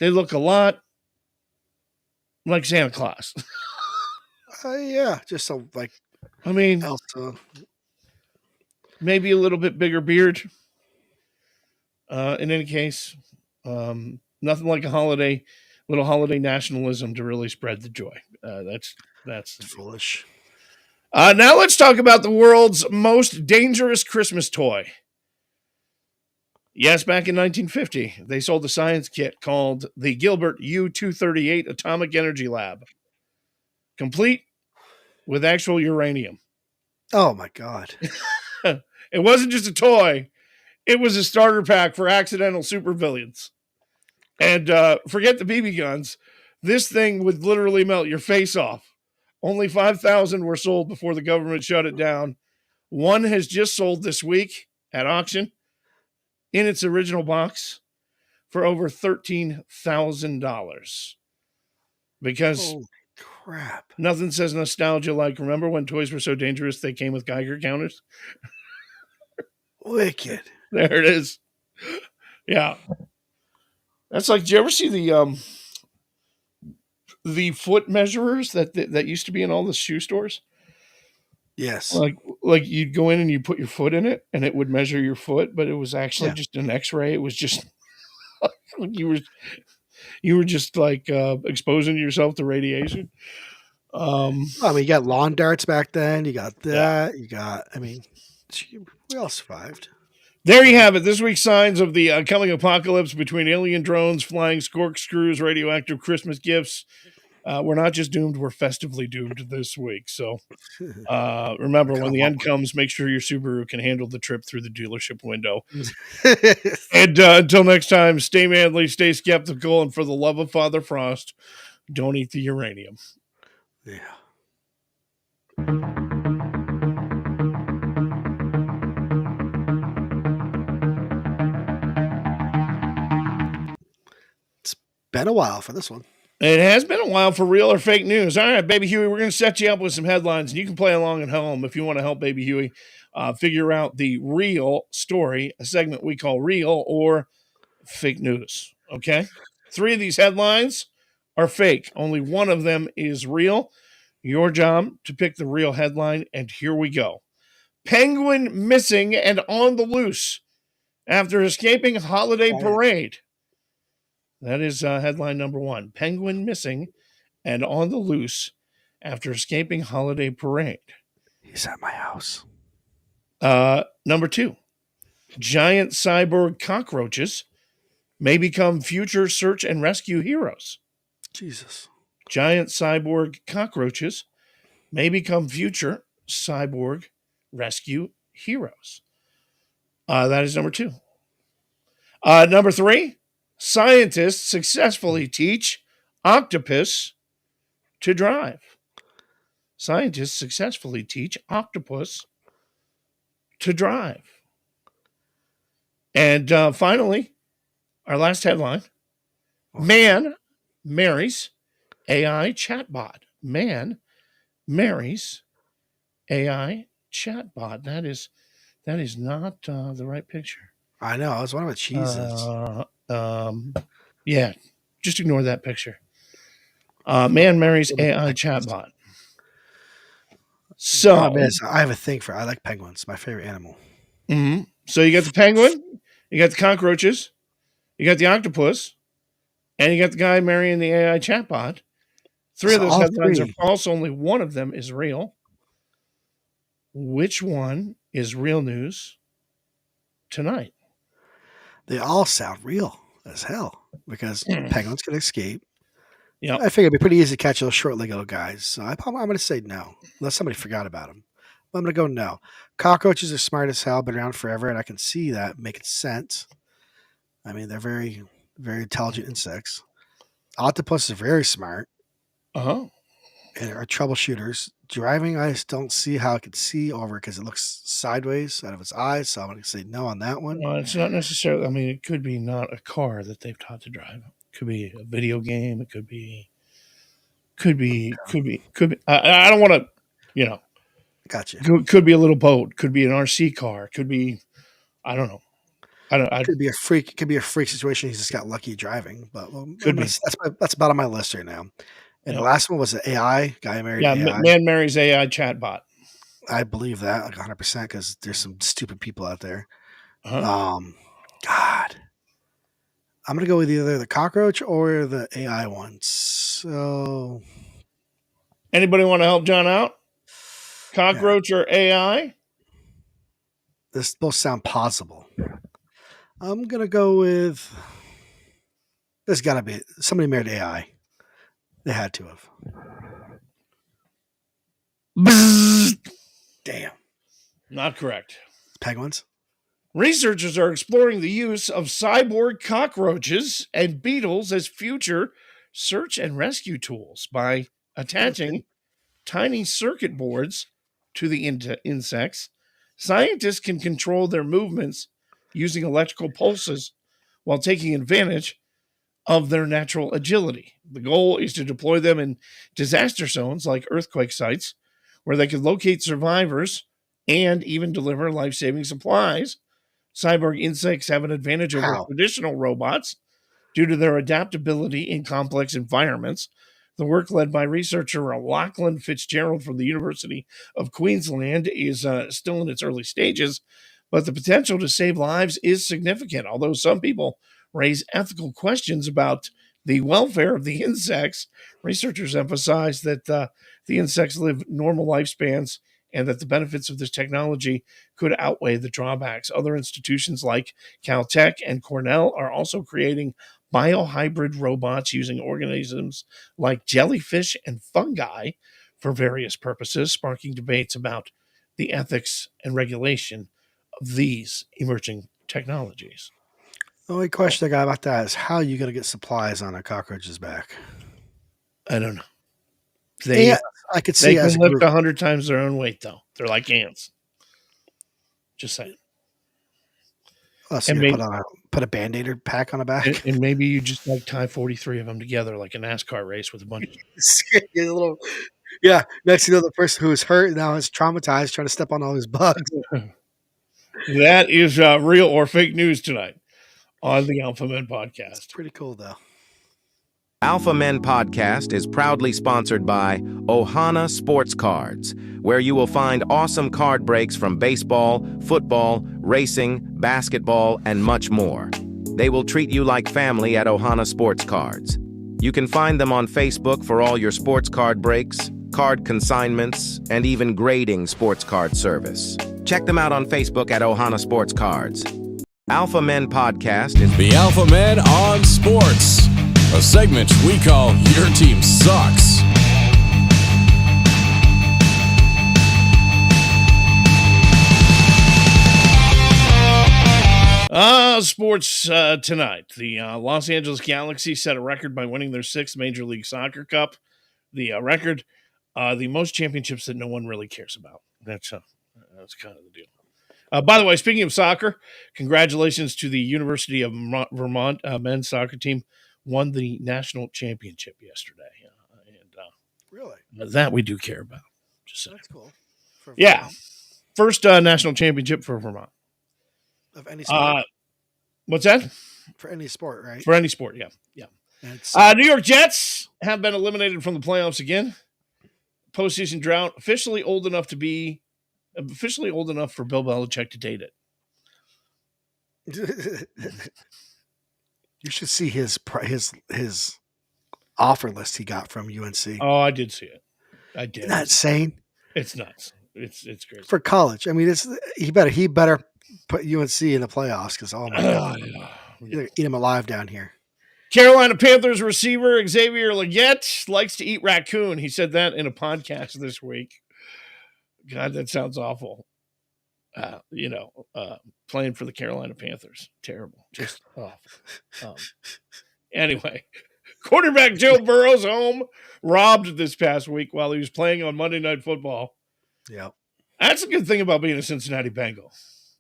they look a lot like Santa Claus. Yeah, just so like, I mean, Elsa. Maybe a little bit bigger beard. In any case, nothing like a little holiday nationalism to really spread the joy. That's foolish. Now let's talk about the world's most dangerous Christmas toy. Yes, back in 1950, they sold a science kit called the Gilbert U-238 Atomic Energy Lab, complete with actual uranium. Oh my God. It wasn't just a toy. It was a starter pack for accidental supervillains. And forget the BB guns. This thing would literally melt your face off. Only 5,000 were sold before the government shut it down. One has just sold this week at auction in its original box for over $13,000. Because holy crap. Nothing says nostalgia like, remember when toys were so dangerous they came with Geiger counters? Wicked. There it is. Yeah. That's like, did you ever see the foot measurers that used to be in all the shoe stores? Yes. Like you'd go in and you put your foot in it and it would measure your foot, but it was actually just an x-ray. It was just you were just like exposing yourself to radiation. I mean, you got lawn darts back then. You got that. Yeah. You got, I mean, we all survived. There you have it. This week's signs of the coming apocalypse between alien drones, flying corkscrews, radioactive Christmas gifts. We're not just doomed, we're festively doomed this week. So remember, when the end comes, make sure your Subaru can handle the trip through the dealership window. And until next time, stay manly, stay skeptical, and for the love of Father Frost, don't eat the uranium. Yeah. It's been a while for this one. It has been a while for real or fake news. All right, Baby Huey, we're going to set you up with some headlines, and you can play along at home if you want to help Baby Huey figure out the real story, a segment we call real or fake news. Okay? 3 of these headlines are fake. Only one of them is real. Your job to pick the real headline, and here we go. Penguin missing and on the loose after escaping holiday parade. That is headline number 1. Penguin missing and on the loose after escaping holiday parade. He's at my house. Number 2. Giant cyborg cockroaches may become future search and rescue heroes. Jesus. Giant cyborg cockroaches may become future cyborg rescue heroes. That is number 2. Number 3. Scientists successfully teach octopus to drive. Scientists successfully teach octopus to drive. And finally, our last headline. Man marries AI chatbot. Man marries AI chatbot. That is not the right picture. I know. I was wondering what cheese is. Yeah, just ignore that picture. Man marries AI chatbot. So I have a thing for. I like penguins. My favorite animal. Mm-hmm. So you got the penguin, you got the cockroaches, you got the octopus, and you got the guy marrying the AI chatbot. 3 of those headlines are false. Only one of them is real. Which one is real news tonight? They all sound real as hell because penguins can escape. Yeah, I figure it'd be pretty easy to catch those short-legged little guys. So I'm going to say no, unless somebody forgot about them. But I'm going to go no. Cockroaches are smart as hell, been around forever, and I can see that making sense. I mean, they're very, very intelligent insects. Octopuses are very smart. Uh-huh. And are troubleshooters. Driving, I just don't see how it could see over because it looks sideways out of its eyes. So I'm going to say no on that one. It's not necessarily. I mean, it could be not a car that they've taught to drive. It could be a video game. It could be. I don't want to, Gotcha. Could be a little boat. Could be an RC car. Could be. I don't know. Could be a freak. It could be a freak situation. He's just got lucky driving. But could be. That's about on my list right now. And the last one was the AI guy married. Yeah, AI. Man marries AI chatbot. I believe that like 100% because there's some stupid people out there. Uh-huh. God, I'm gonna go with either the cockroach or the AI one. So, anybody want to help John out? Cockroach or AI? This both sound possible. I'm gonna go with. There's got to be somebody made AI. They had to have. Damn. Not correct. Penguins. Researchers are exploring the use of cyborg cockroaches and beetles as future search and rescue tools by attaching tiny circuit boards to the insects. Scientists can control their movements using electrical pulses while taking advantage of their natural agility. The goal is to deploy them in disaster zones like earthquake sites where they can locate survivors and even deliver life saving supplies. Cyborg insects have an advantage over traditional robots due to their adaptability in complex environments. The work led by researcher Lachlan Fitzgerald from the University of Queensland is still in its early stages, but the potential to save lives is significant, although some people raise ethical questions about the welfare of the insects. Researchers emphasize that the insects live normal lifespans and that the benefits of this technology could outweigh the drawbacks. Other institutions like Caltech and Cornell are also creating biohybrid robots using organisms like jellyfish and fungi for various purposes, sparking debates about the ethics and regulation of these emerging technologies. The only question I got about that is how are you going to get supplies on a cockroach's back? I don't know. They I could see they as can a lift group. 100 times their own weight, though. They're like ants. Just saying. Oh, so And you maybe- put a Band-Aid pack on the back. And maybe you just like tie 43 of them together like a NASCAR race with a bunch of Get a little, yeah. Next, you know, the person who is hurt now is traumatized, trying to step on all these bugs. That is real or fake news tonight on the Alpha Men podcast. Pretty cool, though. Alpha Men Podcast is proudly sponsored by Ohana Sports Cards, where you will find awesome card breaks from baseball, football, racing, basketball, and much more. They will treat you like family at Ohana Sports Cards. You can find them on Facebook for all your sports card breaks, card consignments, and even grading sports card service. Check them out on Facebook at Ohana Sports Cards. Alpha Men Podcast is The Alpha Men on Sports, a segment we call Your Team Sucks. Sports tonight. The Los Angeles Galaxy set a record by winning their 6th Major League Soccer Cup. The record, the most championships that no one really cares about. That's kind of the deal. By the way, speaking of soccer, congratulations to the University of Vermont men's soccer team. Won the national championship yesterday. Really? That we do care about. Just saying. That's cool. Yeah. First national championship for Vermont. Of any sport. What's that? For any sport, right? For any sport, yeah. New York Jets have been eliminated from the playoffs again. Postseason drought. Officially old enough for Bill Belichick to date it. You should see his offer list he got from UNC. Oh, I did see it. I did. Isn't that insane? It's nuts. It's crazy. For college. I mean, he better put UNC in the playoffs because, oh my God. You're eat him alive down here. Carolina Panthers receiver Xavier Legette likes to eat raccoon. He said that in a podcast this week. God, that sounds awful. Playing for the Carolina Panthers. Terrible. Just awful. Anyway, quarterback Joe Burrow's home robbed this past week while he was playing on Monday Night Football. Yep. That's a good thing about being a Cincinnati Bengal.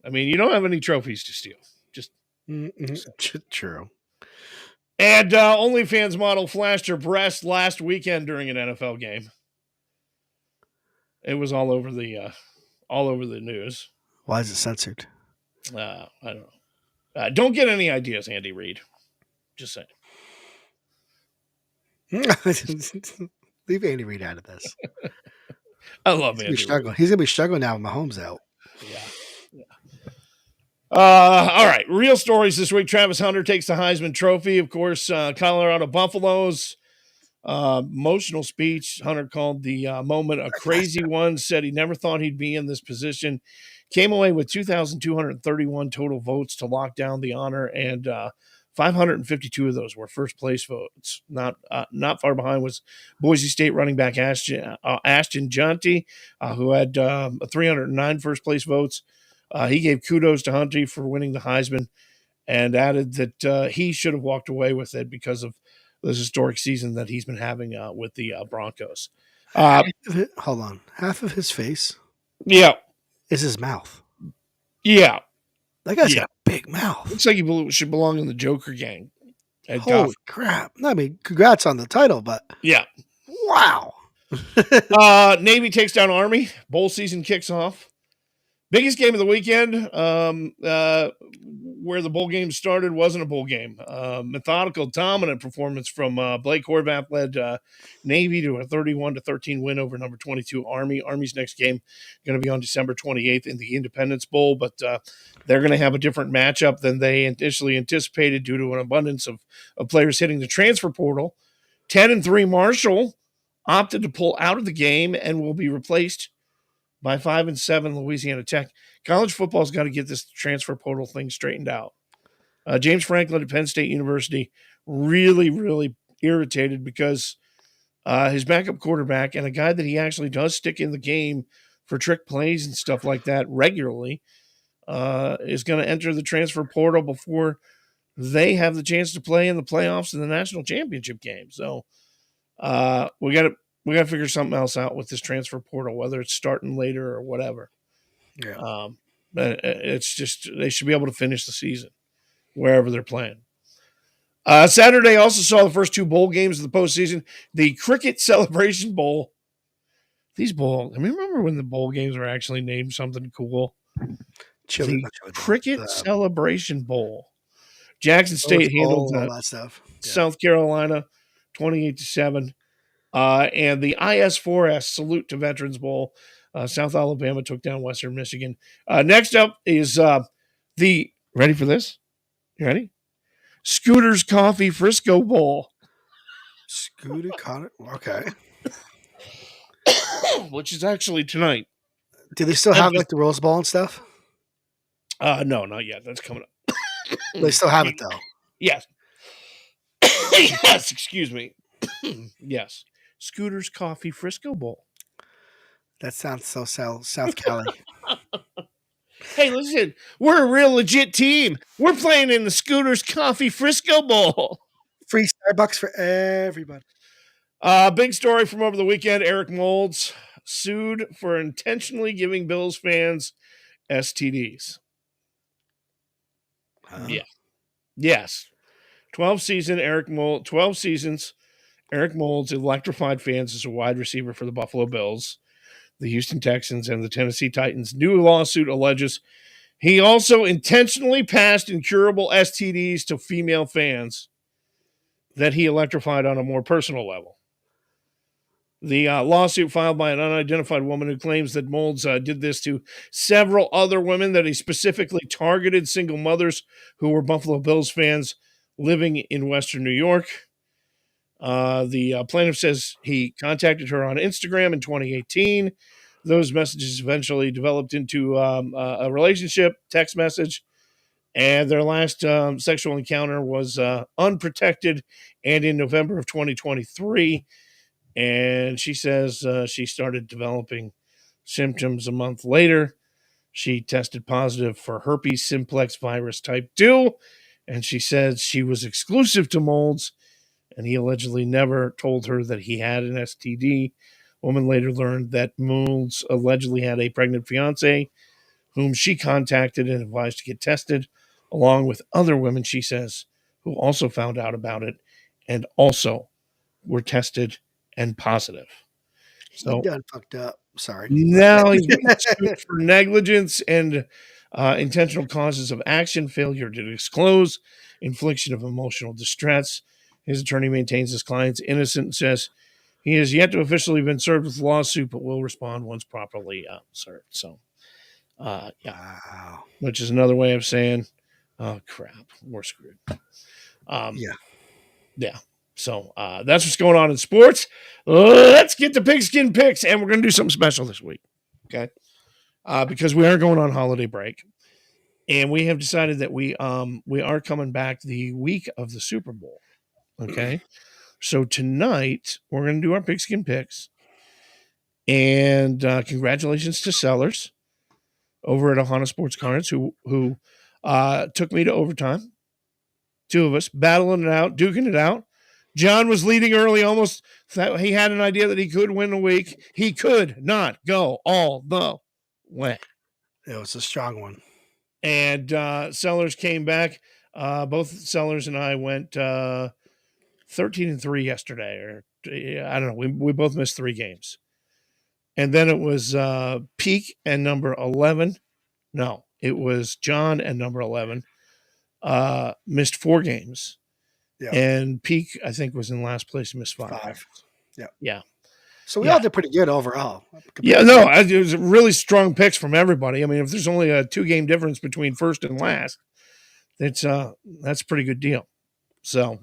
I mean, you don't have any trophies to steal. Just true. And OnlyFans model flashed her breast last weekend during an NFL game. It was all over the news. Why is it censored? I don't know. Don't get any ideas, Andy Reid. Just saying. Leave Andy Reid out of this. I love Andy Reid. He's gonna be struggling now with Mahomes out. Yeah. All right. Real stories this week. Travis Hunter takes the Heisman Trophy. Of course, Colorado Buffaloes Emotional speech. Hunter called the moment a crazy one, said he never thought he'd be in this position. Came away with 2,231 total votes to lock down the honor, and 552 of those were first place votes. Not far behind was Boise State running back Ashton Junty, who had 309 first place votes. He gave kudos to Hunty for winning the Heisman and added that he should have walked away with it because of this historic season that he's been having with the Broncos. Hold on. Half of his face is his mouth. Yeah. That guy's got a big mouth. Looks like he should belong in the Joker gang. Holy crap. I mean, congrats on the title, but yeah. Wow. Navy takes down Army. Bowl season kicks off. Biggest game of the weekend, where the bowl game started, wasn't a bowl game. Methodical, dominant performance from Blake Horvath led Navy to a 31-13 win over number 22 Army. Army's next game going to be on December 28th in the Independence Bowl, but they're going to have a different matchup than they initially anticipated due to an abundance of players hitting the transfer portal. 10-3 Marshall opted to pull out of the game and will be replaced by 5-7 Louisiana Tech. College football's got to get this transfer portal thing straightened out. James Franklin at Penn State University really, really irritated because his backup quarterback and a guy that he actually does stick in the game for trick plays and stuff like that regularly is going to enter the transfer portal before they have the chance to play in the playoffs in the national championship game. So we got to figure something else out with this transfer portal, whether it's starting later or whatever. Yeah. But it's just they should be able to finish the season wherever they're playing. Saturday also saw the first two bowl games of the postseason. The Cricket Celebration Bowl. These bowl, I mean, remember when the bowl games were actually named something cool? The Cricket Celebration Bowl. Jackson State handled all that stuff. Yeah. South Carolina 28-7. And the IS4S Salute to Veterans Bowl. South Alabama took down Western Michigan. Next up is the, ready for this? You ready? Scooter's Coffee Frisco Bowl. Scooter Connor? Okay. Which is actually tonight. Do they still have like the Rose Bowl and stuff? No, not yet. That's coming up. They still have it though. Yes. Yes, excuse me. Yes. Scooter's Coffee Frisco Bowl. That sounds so South Cali. Hey, listen, we're a real legit team. We're playing in the Scooter's Coffee Frisco Bowl. Free Starbucks for everybody. Big story from over the weekend. Eric Moulds sued for intentionally giving Bills fans STDs. Yeah. Yes. 12 seasons, Eric Moulds electrified fans as a wide receiver for the Buffalo Bills, the Houston Texans, and the Tennessee Titans. New lawsuit alleges he also intentionally passed incurable STDs to female fans that he electrified on a more personal level. The lawsuit filed by an unidentified woman who claims that Moulds did this to several other women, that he specifically targeted single mothers who were Buffalo Bills fans living in Western New York. The plaintiff says he contacted her on Instagram in 2018. Those messages eventually developed into a relationship, text message, and their last sexual encounter was unprotected and in November of 2023. And she says she started developing symptoms a month later. She tested positive for herpes simplex virus type 2, and she said she was exclusive to Moulds, and he allegedly never told her that he had an STD. Woman later learned that Moulds allegedly had a pregnant fiance whom she contacted and advised to get tested, along with other women, she says, who also found out about it and also were tested and positive. So he done fucked up. Sorry. Now he's being sued for negligence and intentional causes of action, failure to disclose, infliction of emotional distress. His attorney maintains his client's innocent and says he has yet to officially been served with a lawsuit, but will respond once properly served. So, yeah. Wow. Which is another way of saying, oh, crap, we're screwed. Yeah. Yeah. So that's what's going on in sports. Let's get to pigskin picks, and we're going to do something special this week, okay? Because we are going on holiday break, and we have decided that we are coming back the week of the Super Bowl, okay? So tonight we're going to do our pigskin picks, and congratulations to Sellers over at Ohana Sports Cards who took me to overtime. Two of us battling it out, duking it out. John was leading early, almost thought he had an idea that he could win the week. He could not go all the way. It was a strong one. And Sellers came back. Both Sellers and I went 13-3 yesterday, or I don't know. We both missed 3 games. And then it was Peak and number 11. No, it was John and number 11. Missed 4 games. Yeah. And Peak, I think, was in last place, missed 5. Yeah. Yeah. So we all did pretty good overall. Yeah, no, it was really strong picks from everybody. I mean, if there's only a 2-game difference between first and last, that's a pretty good deal. So,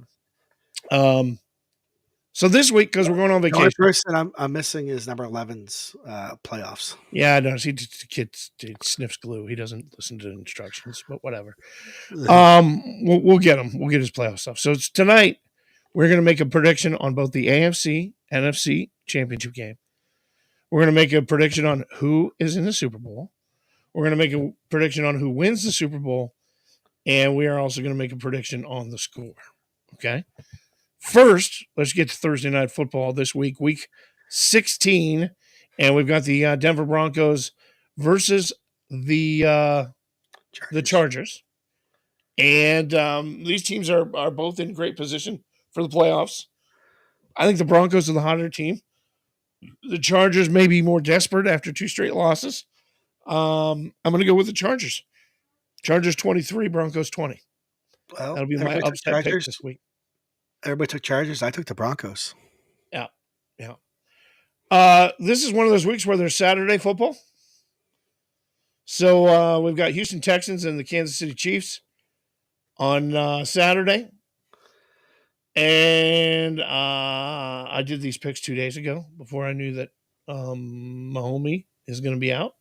so this week, because we're going on vacation. The only person I'm missing is number 11's playoffs. Yeah, no, he sniffs glue. He doesn't listen to instructions, but whatever. We'll get him. We'll get his playoff stuff. So it's tonight, we're going to make a prediction on both the AFC, NFC championship game. We're going to make a prediction on who is in the Super Bowl. We're going to make a prediction on who wins the Super Bowl. And we are also going to make a prediction on the score. Okay? First, let's get to Thursday Night Football this week, week 16. And we've got the Denver Broncos versus the Chargers. And these teams are both in great position for the playoffs. I think the Broncos are the hotter team. The Chargers may be more desperate after 2 straight losses. I'm going to go with the Chargers. Chargers 23, Broncos 20. Well, that'll be my upset pick this week. Everybody took Chargers. I took the Broncos. Yeah. This is one of those weeks where there's Saturday football. So we've got Houston Texans and the Kansas City Chiefs on Saturday. And I did these picks 2 days ago before I knew that Mahomes is going to be out.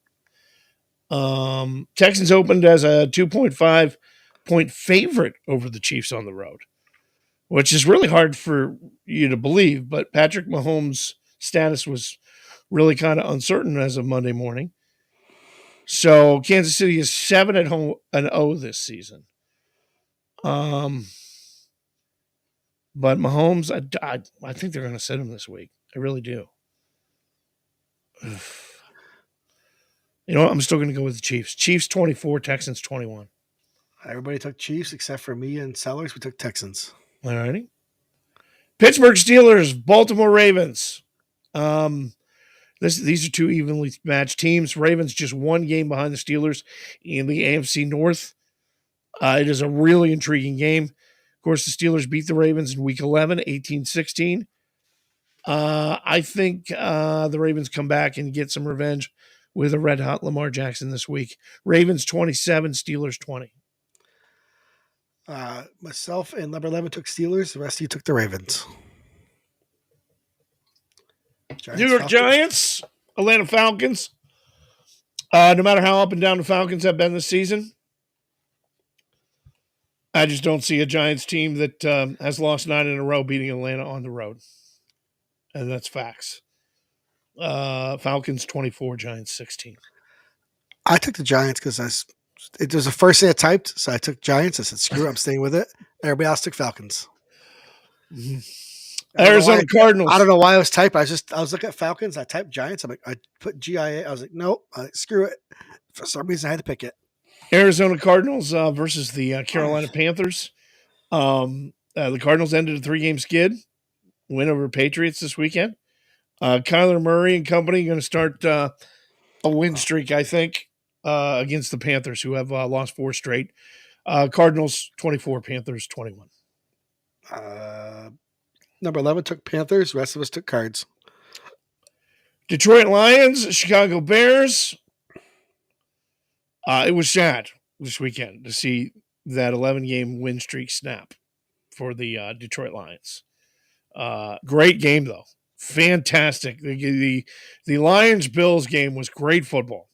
Texans opened as a 2.5-point favorite over the Chiefs on the road, which is really hard for you to believe. But Patrick Mahomes' status was really kind of uncertain as of Monday morning. So Kansas City is 7-0 this season. But Mahomes, I think they're going to sit him this week. I really do. You know what? I'm still going to go with the Chiefs. Chiefs 24, Texans 21. Everybody took Chiefs except for me and Sellers. We took Texans. All righty. Pittsburgh Steelers, Baltimore Ravens. These are 2 evenly matched teams. Ravens just 1 game behind the Steelers in the AFC North. It is a really intriguing game. Of course, the Steelers beat the Ravens in Week 11, 18-16. I think the Ravens come back and get some revenge with a red-hot Lamar Jackson this week. Ravens 27, Steelers 20. Myself and number 11 took Steelers. The rest of you took the Ravens. New York Giants, Atlanta Falcons. No matter how up and down the Falcons have been this season, I just don't see a Giants team that has lost 9 in a row beating Atlanta on the road. And that's facts. Falcons 24, Giants 16. I took the Giants because it was the first thing I typed, so I took Giants. I said, screw it, I'm staying with it. Everybody else took Falcons. Mm-hmm. Arizona Cardinals. I don't know why I was typing. I was looking at Falcons. I typed Giants. I'm like, I put GIA. I was like, nope, screw it. For some reason, I had to pick it. Arizona Cardinals versus the Carolina Panthers. The Cardinals ended a 3-game skid. Win over Patriots this weekend. Kyler Murray and company going to start a win streak, I think, against the Panthers, who have lost 4 straight. Cardinals 24, Panthers 21. Number 11 took Panthers. The rest of us took Cards. Detroit Lions, Chicago Bears. It was sad this weekend to see that 11-game win streak snap for the Detroit Lions. Great game though, fantastic. The Lions Bills game was great football.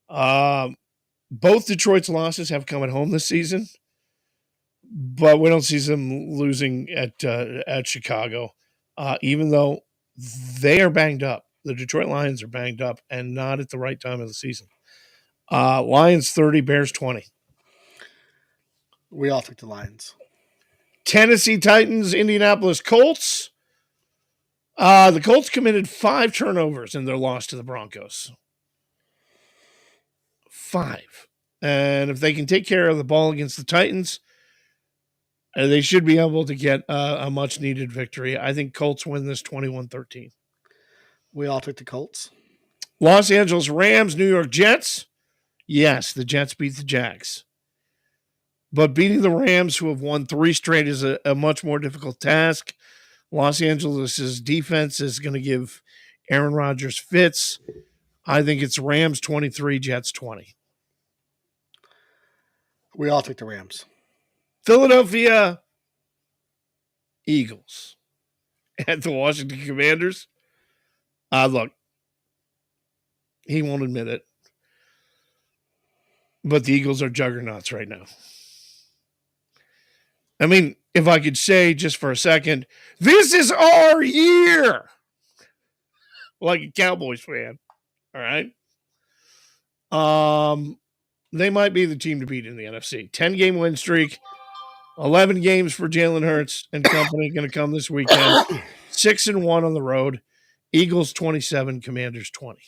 Both Detroit's losses have come at home this season, but we don't see them losing at Chicago, even though they are banged up. The Detroit Lions are banged up and not at the right time of the season. Lions 30, Bears 20. We all took the Lions. Tennessee Titans, Indianapolis Colts. The Colts committed 5 turnovers in their loss to the Broncos. 5. And if they can take care of the ball against the Titans, they should be able to get a much-needed victory. I think Colts win this 21-13. We all took the Colts. Los Angeles Rams, New York Jets. Yes, the Jets beat the Jags. But beating the Rams, who have won 3 straight, is a much more difficult task. Los Angeles' defense is going to give Aaron Rodgers fits. I think it's Rams 23, Jets 20. We all took the Rams. Philadelphia Eagles at the Washington Commanders. Look, he won't admit it, but the Eagles are juggernauts right now. I mean, if I could say just for a second, this is our year, like a Cowboys fan. All right. They might be the team to beat in the NFC. 10-game win streak, 11 games for Jalen Hurts and company going to come this weekend. 6-1 on the road. Eagles 27, Commanders 20.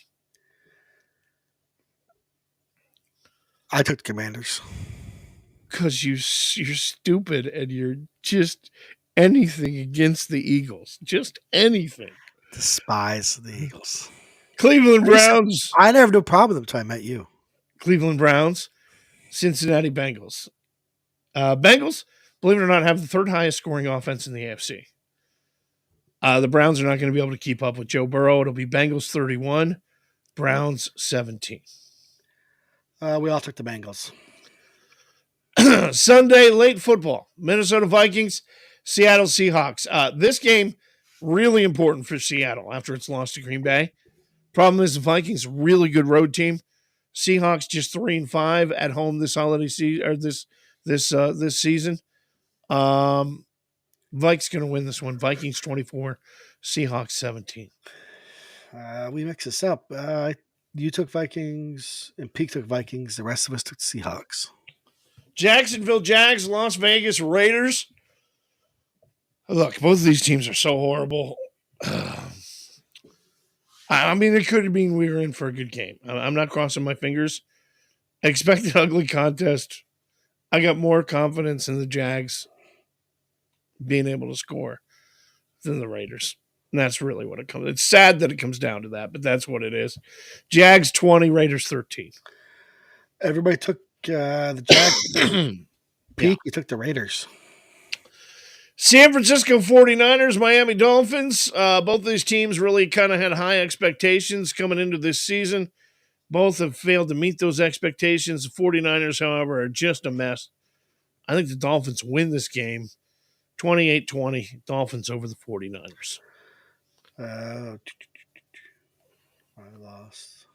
I took the Commanders. Because you're stupid and you're just anything against the Eagles. Just anything. Despise the Eagles. Cleveland Browns. I never had a problem with them until I met you. Cleveland Browns. Cincinnati Bengals. Bengals, believe it or not, have the 3rd highest scoring offense in the AFC. The Browns are not going to be able to keep up with Joe Burrow. It'll be Bengals 31, Browns 17. We all took the Bengals. Sunday, late football. Minnesota Vikings, Seattle Seahawks. This game, really important for Seattle after its loss to Green Bay. Problem is the Vikings, really good road team. Seahawks just 3-5 at home this holiday season or this season. Vikes going to win this one. Vikings 24, Seahawks 17. We mixed this up. You took Vikings and Peak took Vikings. The rest of us took Seahawks. Jacksonville Jags, Las Vegas Raiders. Look, both of these teams are so horrible. I mean, it could have been we were in for a good game. I'm not crossing my fingers. I expect an ugly contest. I got more confidence in the Jags being able to score than the Raiders. And that's really what it comes. It's sad that it comes down to that, but that's what it is. Jags 20, Raiders 13. Everybody took the Jags. Peak, you took the Raiders. San Francisco 49ers, Miami Dolphins. Both of these teams really kind of had high expectations coming into this season. Both have failed to meet those expectations. The 49ers, however, are just a mess. I think the Dolphins win this game 28-20. Dolphins over the 49ers. I lost.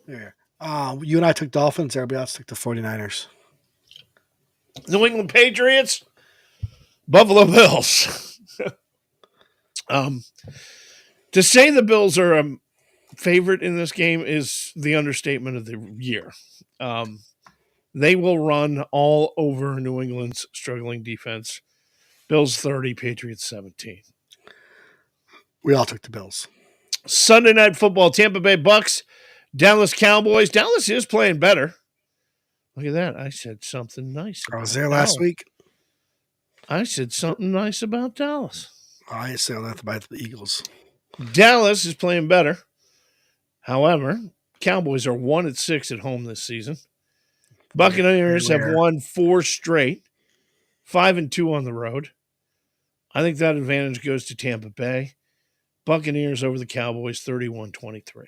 There. You and I took Dolphins. Everybody else took the 49ers. New England Patriots, Buffalo Bills. To say the Bills are a favorite in this game is the understatement of the year. They will run all over New England's struggling defense. Bills 30, Patriots 17. We all took the Bills. Sunday Night Football, Tampa Bay Bucks, Dallas Cowboys. Dallas is playing better. Look at that. I said something nice. I was there last week. I said something nice about Dallas. I said nothing about the Eagles. Dallas is playing better. However, Cowboys are 1-6 at home this season. Buccaneers have won 4 straight, 5-2 on the road. I think that advantage goes to Tampa Bay. Buccaneers over the Cowboys 31-23.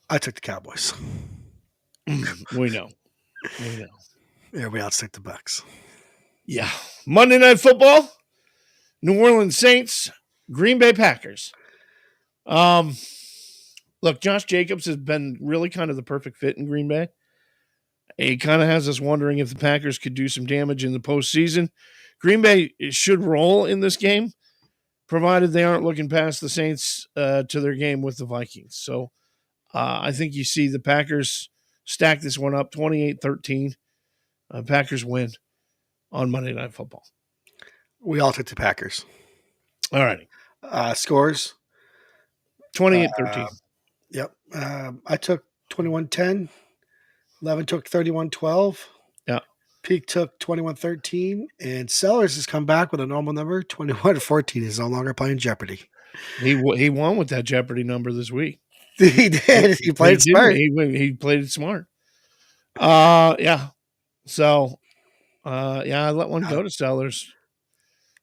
I took the Cowboys. We know. Everybody else took the Bucks. Yeah. Monday Night Football, New Orleans Saints, Green Bay Packers. Look, Josh Jacobs has been really kind of the perfect fit in Green Bay. It kind of has us wondering if the Packers could do some damage in the postseason. Green Bay should roll in this game, provided they aren't looking past the Saints to their game with the Vikings. So I think you see the Packers stack this one up 28-13. Packers win on Monday Night Football. We all took the Packers. All righty. Scores? 28-13. Yep. I took 21-10. 11 took 31-12. Yeah. Peak took 21-13. And Sellers has come back with a normal number. 21-14 is no longer playing Jeopardy. He won with that Jeopardy number this week. He did. He played smart. He played it smart. Yeah. So, I let one go to Sellers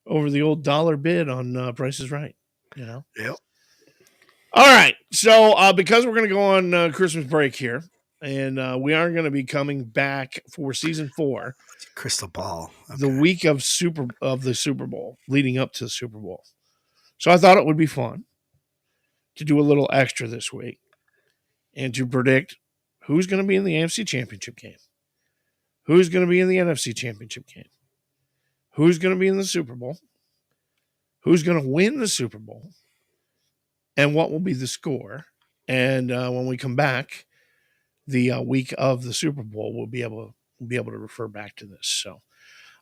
over the old dollar bid on Price is Right. Yep. All right. So, because we're going to go on Christmas break here, and we are going to be coming back for season 4. Crystal ball. Okay. The week of the Super Bowl, leading up to the Super Bowl. So I thought it would be fun to do a little extra this week and to predict who's going to be in the AFC Championship game, who's going to be in the NFC Championship game, who's going to be in the Super Bowl, who's going to win the Super Bowl, and what will be the score. And when we come back, the week of the Super Bowl, we'll be able to refer back to this. So,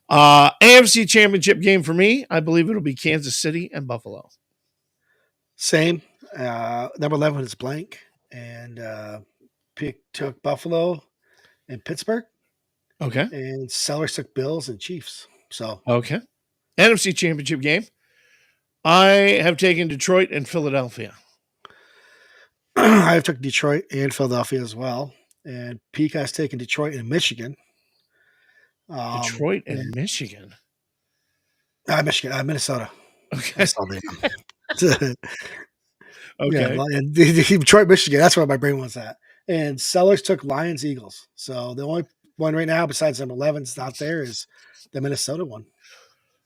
AFC Championship game for me, I believe it'll be Kansas City and Buffalo. Same. Number 11 is blank, and Pick took Buffalo and Pittsburgh. Okay. And Sellers took Bills and Chiefs. So okay. NFC Championship game, I have taken Detroit and Philadelphia. I have took Detroit and Philadelphia as well. And Peak has taken Detroit and Michigan. Detroit and Michigan? Minnesota. Okay. Okay. Yeah, and Detroit, Michigan. That's where my brain was at. And Sellers took Lions, Eagles. So the only one right now besides number 11 is not there is the Minnesota one.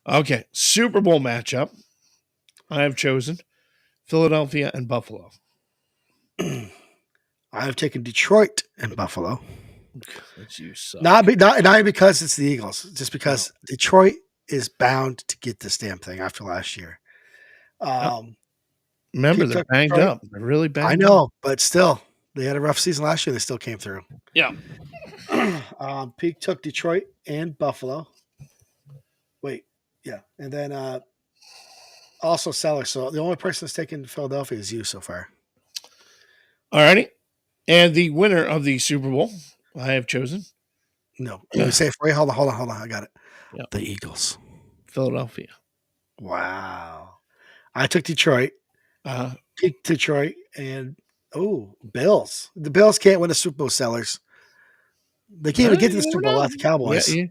Okay. Super Bowl matchup. I have chosen Philadelphia and Buffalo. I have taken Detroit and Buffalo. You suck. Not because it's the Eagles, just because Detroit is bound to get this damn thing after last year. Remember, they're banged up. They're really banged up. I know, but still, they had a rough season last year. They still came through. Yeah. Peak took Detroit and Buffalo. Wait, yeah. And then also Sellers. So the only person that's taken Philadelphia is you so far. All righty. And the winner of the Super Bowl, I have chosen. No. Let me say it for you. Hold on. I got it. Yep. The Eagles. Philadelphia. Wow. I took Detroit. Peak Detroit. And, Bills. The Bills can't win a Super Bowl, Sellers. They can't even get to the Super Bowl without the Cowboys. Yeah,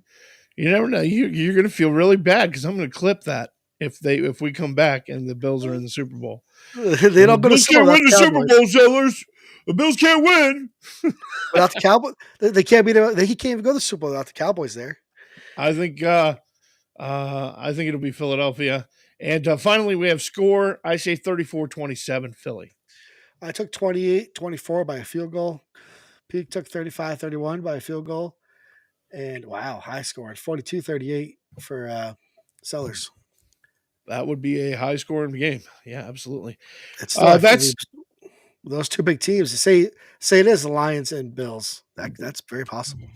you never know. You're going to feel really bad because I'm going to clip that if we come back and the Bills are in the Super Bowl. They don't go to Super Bowl, Sellers. The Bills can't win without the Cowboys. They can't beat them. They can't even go to the Super Bowl without the Cowboys there. I think it'll be Philadelphia. And finally, we have score. I say 34-27 Philly. I took 28-24 by a field goal. Peak took 35-31 by a field goal. And wow, high score 42-38 for Sellers. That would be a high scoring game. Yeah, absolutely. That's those two big teams. Say it is the Lions and Bills. That's very possible.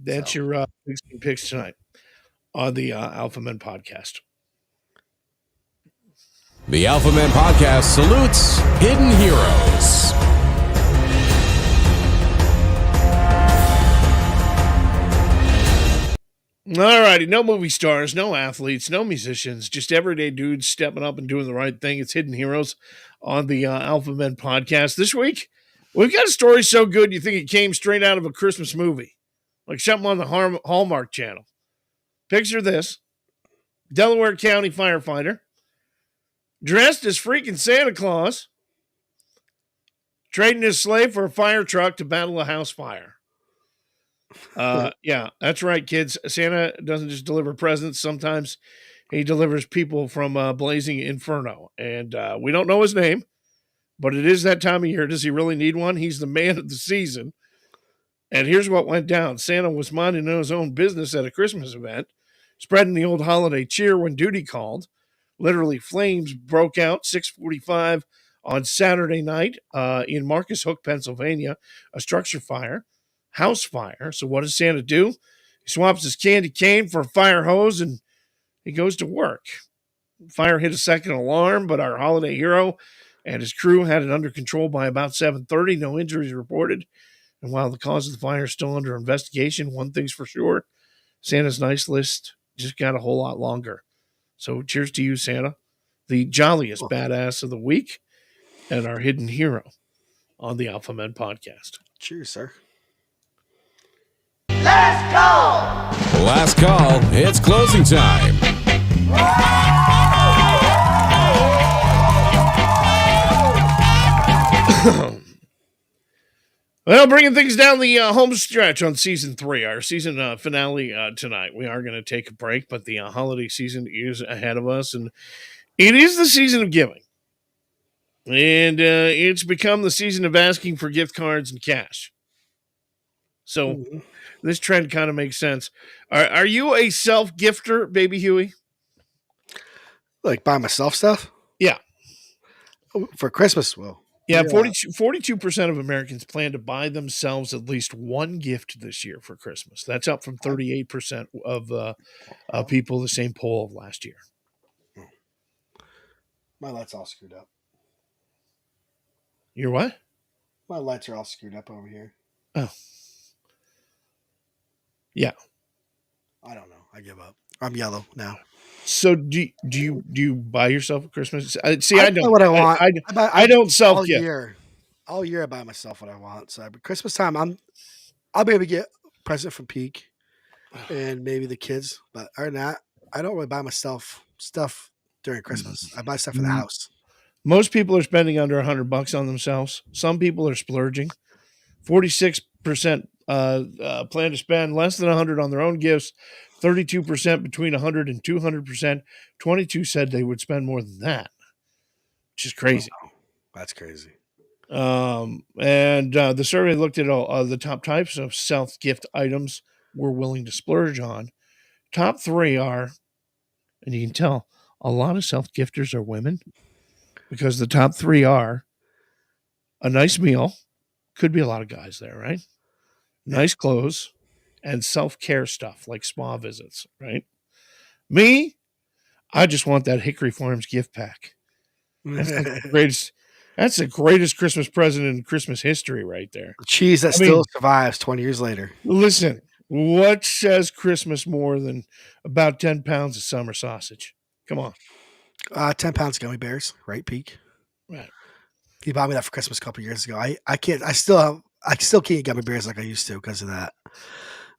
That's your picks tonight on the Alpha Men podcast. The Alpha Men podcast salutes Hidden Heroes. All righty, no movie stars, no athletes, no musicians, just everyday dudes stepping up and doing the right thing. It's Hidden Heroes on the Alpha Men podcast. This week, we've got a story so good you think it came straight out of a Christmas movie, like something on the Hallmark Channel. Picture this. Delaware County firefighter, dressed as freaking Santa Claus, trading his sleigh for a fire truck to battle a house fire. Yeah, that's right, kids. Santa doesn't just deliver presents. Sometimes he delivers people from Blazing Inferno. And we don't know his name, but it is that time of year. Does he really need one? He's the man of the season. And here's what went down. Santa was minding his own business at a Christmas event, spreading the old holiday cheer when duty called. Literally, flames broke out 6:45 on Saturday night in Marcus Hook, Pennsylvania. A structure fire, house fire. So what does Santa do? He swaps his candy cane for a fire hose and he goes to work. Fire hit a second alarm, but our holiday hero and his crew had it under control by about 7:30. No injuries reported. And while the cause of the fire is still under investigation, one thing's for sure, Santa's nice list just got a whole lot longer. So cheers to you, Santa, the jolliest badass of the week and our hidden hero on the Alpha Men podcast. Cheers, sir. Last call. Last call. It's closing time. Well, bringing things down the home stretch on season 3, our season finale tonight. We are going to take a break, but the holiday season is ahead of us, and it is the season of giving. And it's become the season of asking for gift cards and cash. So this trend kind of makes sense. Are you a self-gifter, Baby Huey? Like buy myself stuff? Yeah. For Christmas, well. Yeah, 42% of Americans plan to buy themselves at least one gift this year for Christmas. That's up from 38% of people the same poll of last year. My lights all screwed up. Your what? My lights are all screwed up over here. Oh. Yeah. I don't know. I give up. I'm yellow now. So do you buy yourself a Christmas? I don't. Buy what I want. I don't self gift. All year I buy myself what I want. So Christmas time I'll be able to get a present from Peak and maybe the kids. But other than that, I don't really buy myself stuff during Christmas. I buy stuff for the house. Most people are spending under $100 on themselves. Some people are splurging. 46% plan to spend less than 100 on their own gifts. 32% between 100 and 200%. 22 said they would spend more than that, which is crazy. Wow. That's crazy. And the survey looked at all the top types of self-gift items we're willing to splurge on. Top 3 are, and you can tell a lot of self-gifters are women because the top 3 are a nice meal. Could be a lot of guys there, right? Nice clothes and self-care stuff like spa visits, right? Me, I just want that Hickory Farms gift pack. That's the greatest Christmas present in Christmas history right there. The cheese that still survives 20 years later. Listen, what says Christmas more than about 10 pounds of summer sausage? Come on. 10 pounds gummy bears, right, Peak? Right. He bought me that for Christmas a couple years ago. I still can't eat gummy bears like I used to because of that.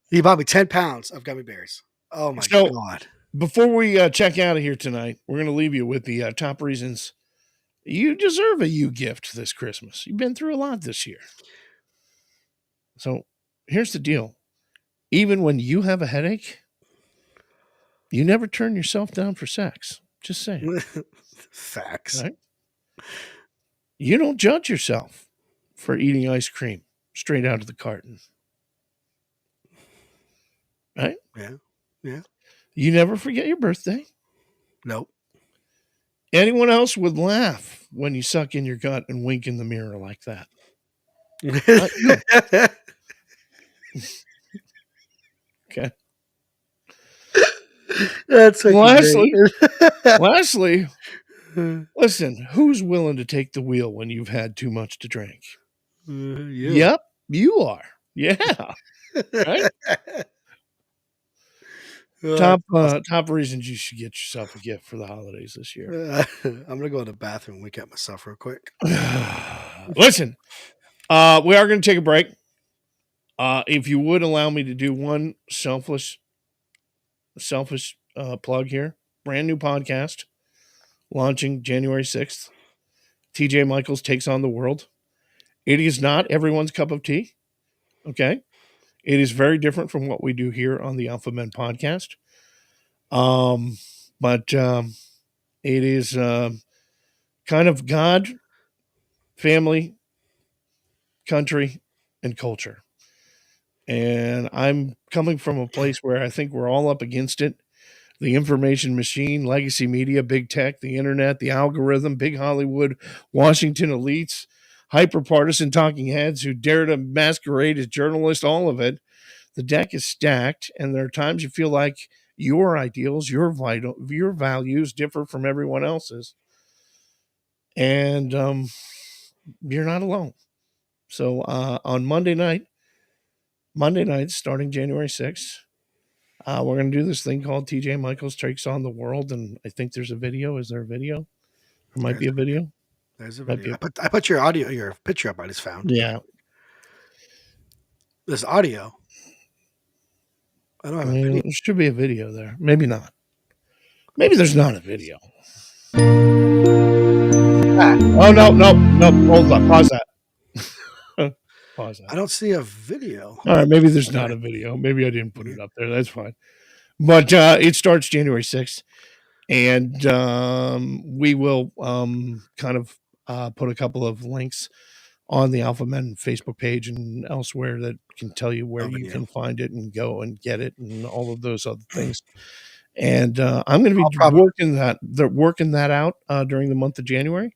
He bought me 10 pounds of gummy bears. Oh my God. Before we check out of here tonight, we're going to leave you with the top reasons you deserve a you gift this Christmas. You've been through a lot this year. So here's the deal. Even when you have a headache, you never turn yourself down for sex. Just saying. Facts. Right? You don't judge yourself for eating ice cream straight out of the carton. Right? Yeah. Yeah. You never forget your birthday. Nope. Anyone else would laugh when you suck in your gut and wink in the mirror like that. Okay. That's lastly, listen, who's willing to take the wheel when you've had too much to drink? Yep, you are. Yeah. Right? Top reasons you should get yourself a gift for the holidays this year. I'm gonna go to the bathroom and wake up myself real quick. Listen, we are going to take a break. If you would allow me to do one selfish plug here, brand new podcast launching January 6th. TJ Michaels Takes on the World. It is not everyone's cup of tea. Okay. It is very different from what we do here on the Alpha Men podcast. But it is kind of God, family, country, and culture. And I'm coming from a place where I think we're all up against it. The information machine, legacy media, big tech, the internet, the algorithm, big Hollywood, Washington elites, hyper-partisan talking heads who dare to masquerade as journalists, all of it. The deck is stacked, and there are times you feel like your ideals, your values differ from everyone else's. And you're not alone. So on Monday night, starting January 6th, we're going to do this thing called TJ Michaels Takes on the World, and I think there's a video. Is there a video? There might be a video. There's a video. I put your picture up. I just found. Yeah. There's audio. I don't have a video. There should be a video there. Maybe not. Maybe there's not a video. Oh, no. Hold on. Pause that. Pause that. I don't see a video. All right. Maybe there's not a video. Maybe I didn't put it up there. That's fine. But it starts January 6th. And we will kind of put a couple of links on the Alpha Men Facebook page and elsewhere that can tell you where you can find it and go and get it and all of those other things. And I'm going to be working that out during the month of January.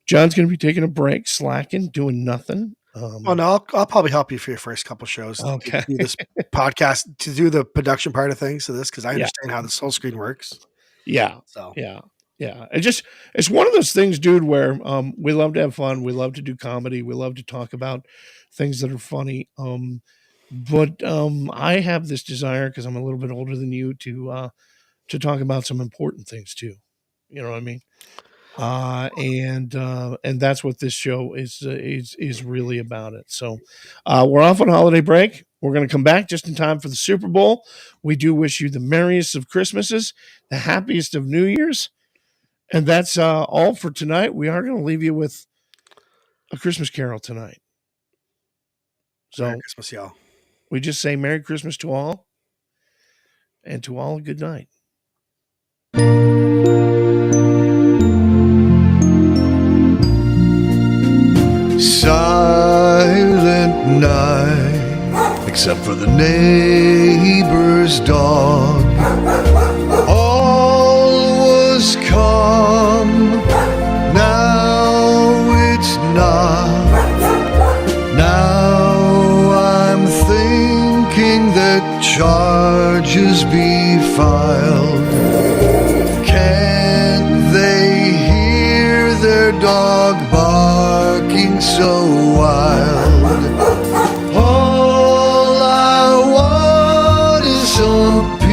John's going to be taking a break, slacking, doing nothing. No, I'll probably help you for your first couple shows. Okay. To do this podcast, to do the production part of things to this, because I understand how this whole screen works. Yeah. So yeah. It's one of those things, dude, where we love to have fun. We love to do comedy. We love to talk about things that are funny. But I have this desire, because I'm a little bit older than you, to talk about some important things too. You know what I mean? And that's what this show is really about it. So we're off on holiday break. We're going to come back just in time for the Super Bowl. We do wish you the merriest of Christmases, the happiest of New Year's. And that's all for tonight. We are going to leave you with a Christmas carol tonight. So Merry Christmas, y'all. We just say Merry Christmas to all, and to all a good night. Silent night, except for the neighbor's dog. All was calm, now it's not. Now I'm thinking that charges be filed. Can't they hear their dog barking so wild? All I want is some peace.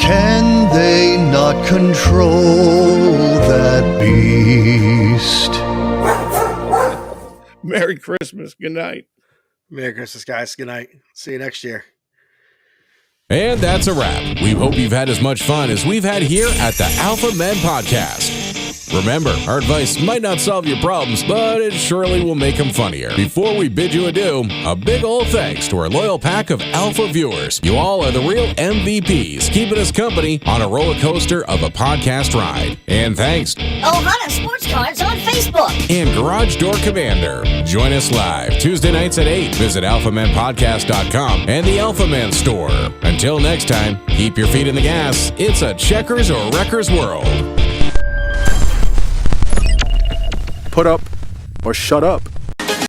Can they not control that beast? Merry Christmas. Good night. Merry Christmas, guys. Good night. See you next year. And that's a wrap. We hope you've had as much fun as we've had here at the Alpha Men Podcast. Remember, our advice might not solve your problems, but it surely will make them funnier. Before we bid you adieu, a big old thanks to our loyal pack of Alpha viewers. You all are the real MVPs, keeping us company on a roller coaster of a podcast ride. And thanks Ohana Sports Cards on Facebook and Garage Door Commander. Join us live Tuesday nights at 8. Visit alphamenpodcast.com and the Alpha Men store. Until next time, keep your feet in the gas. It's a checkers or wreckers world. Put up or shut up.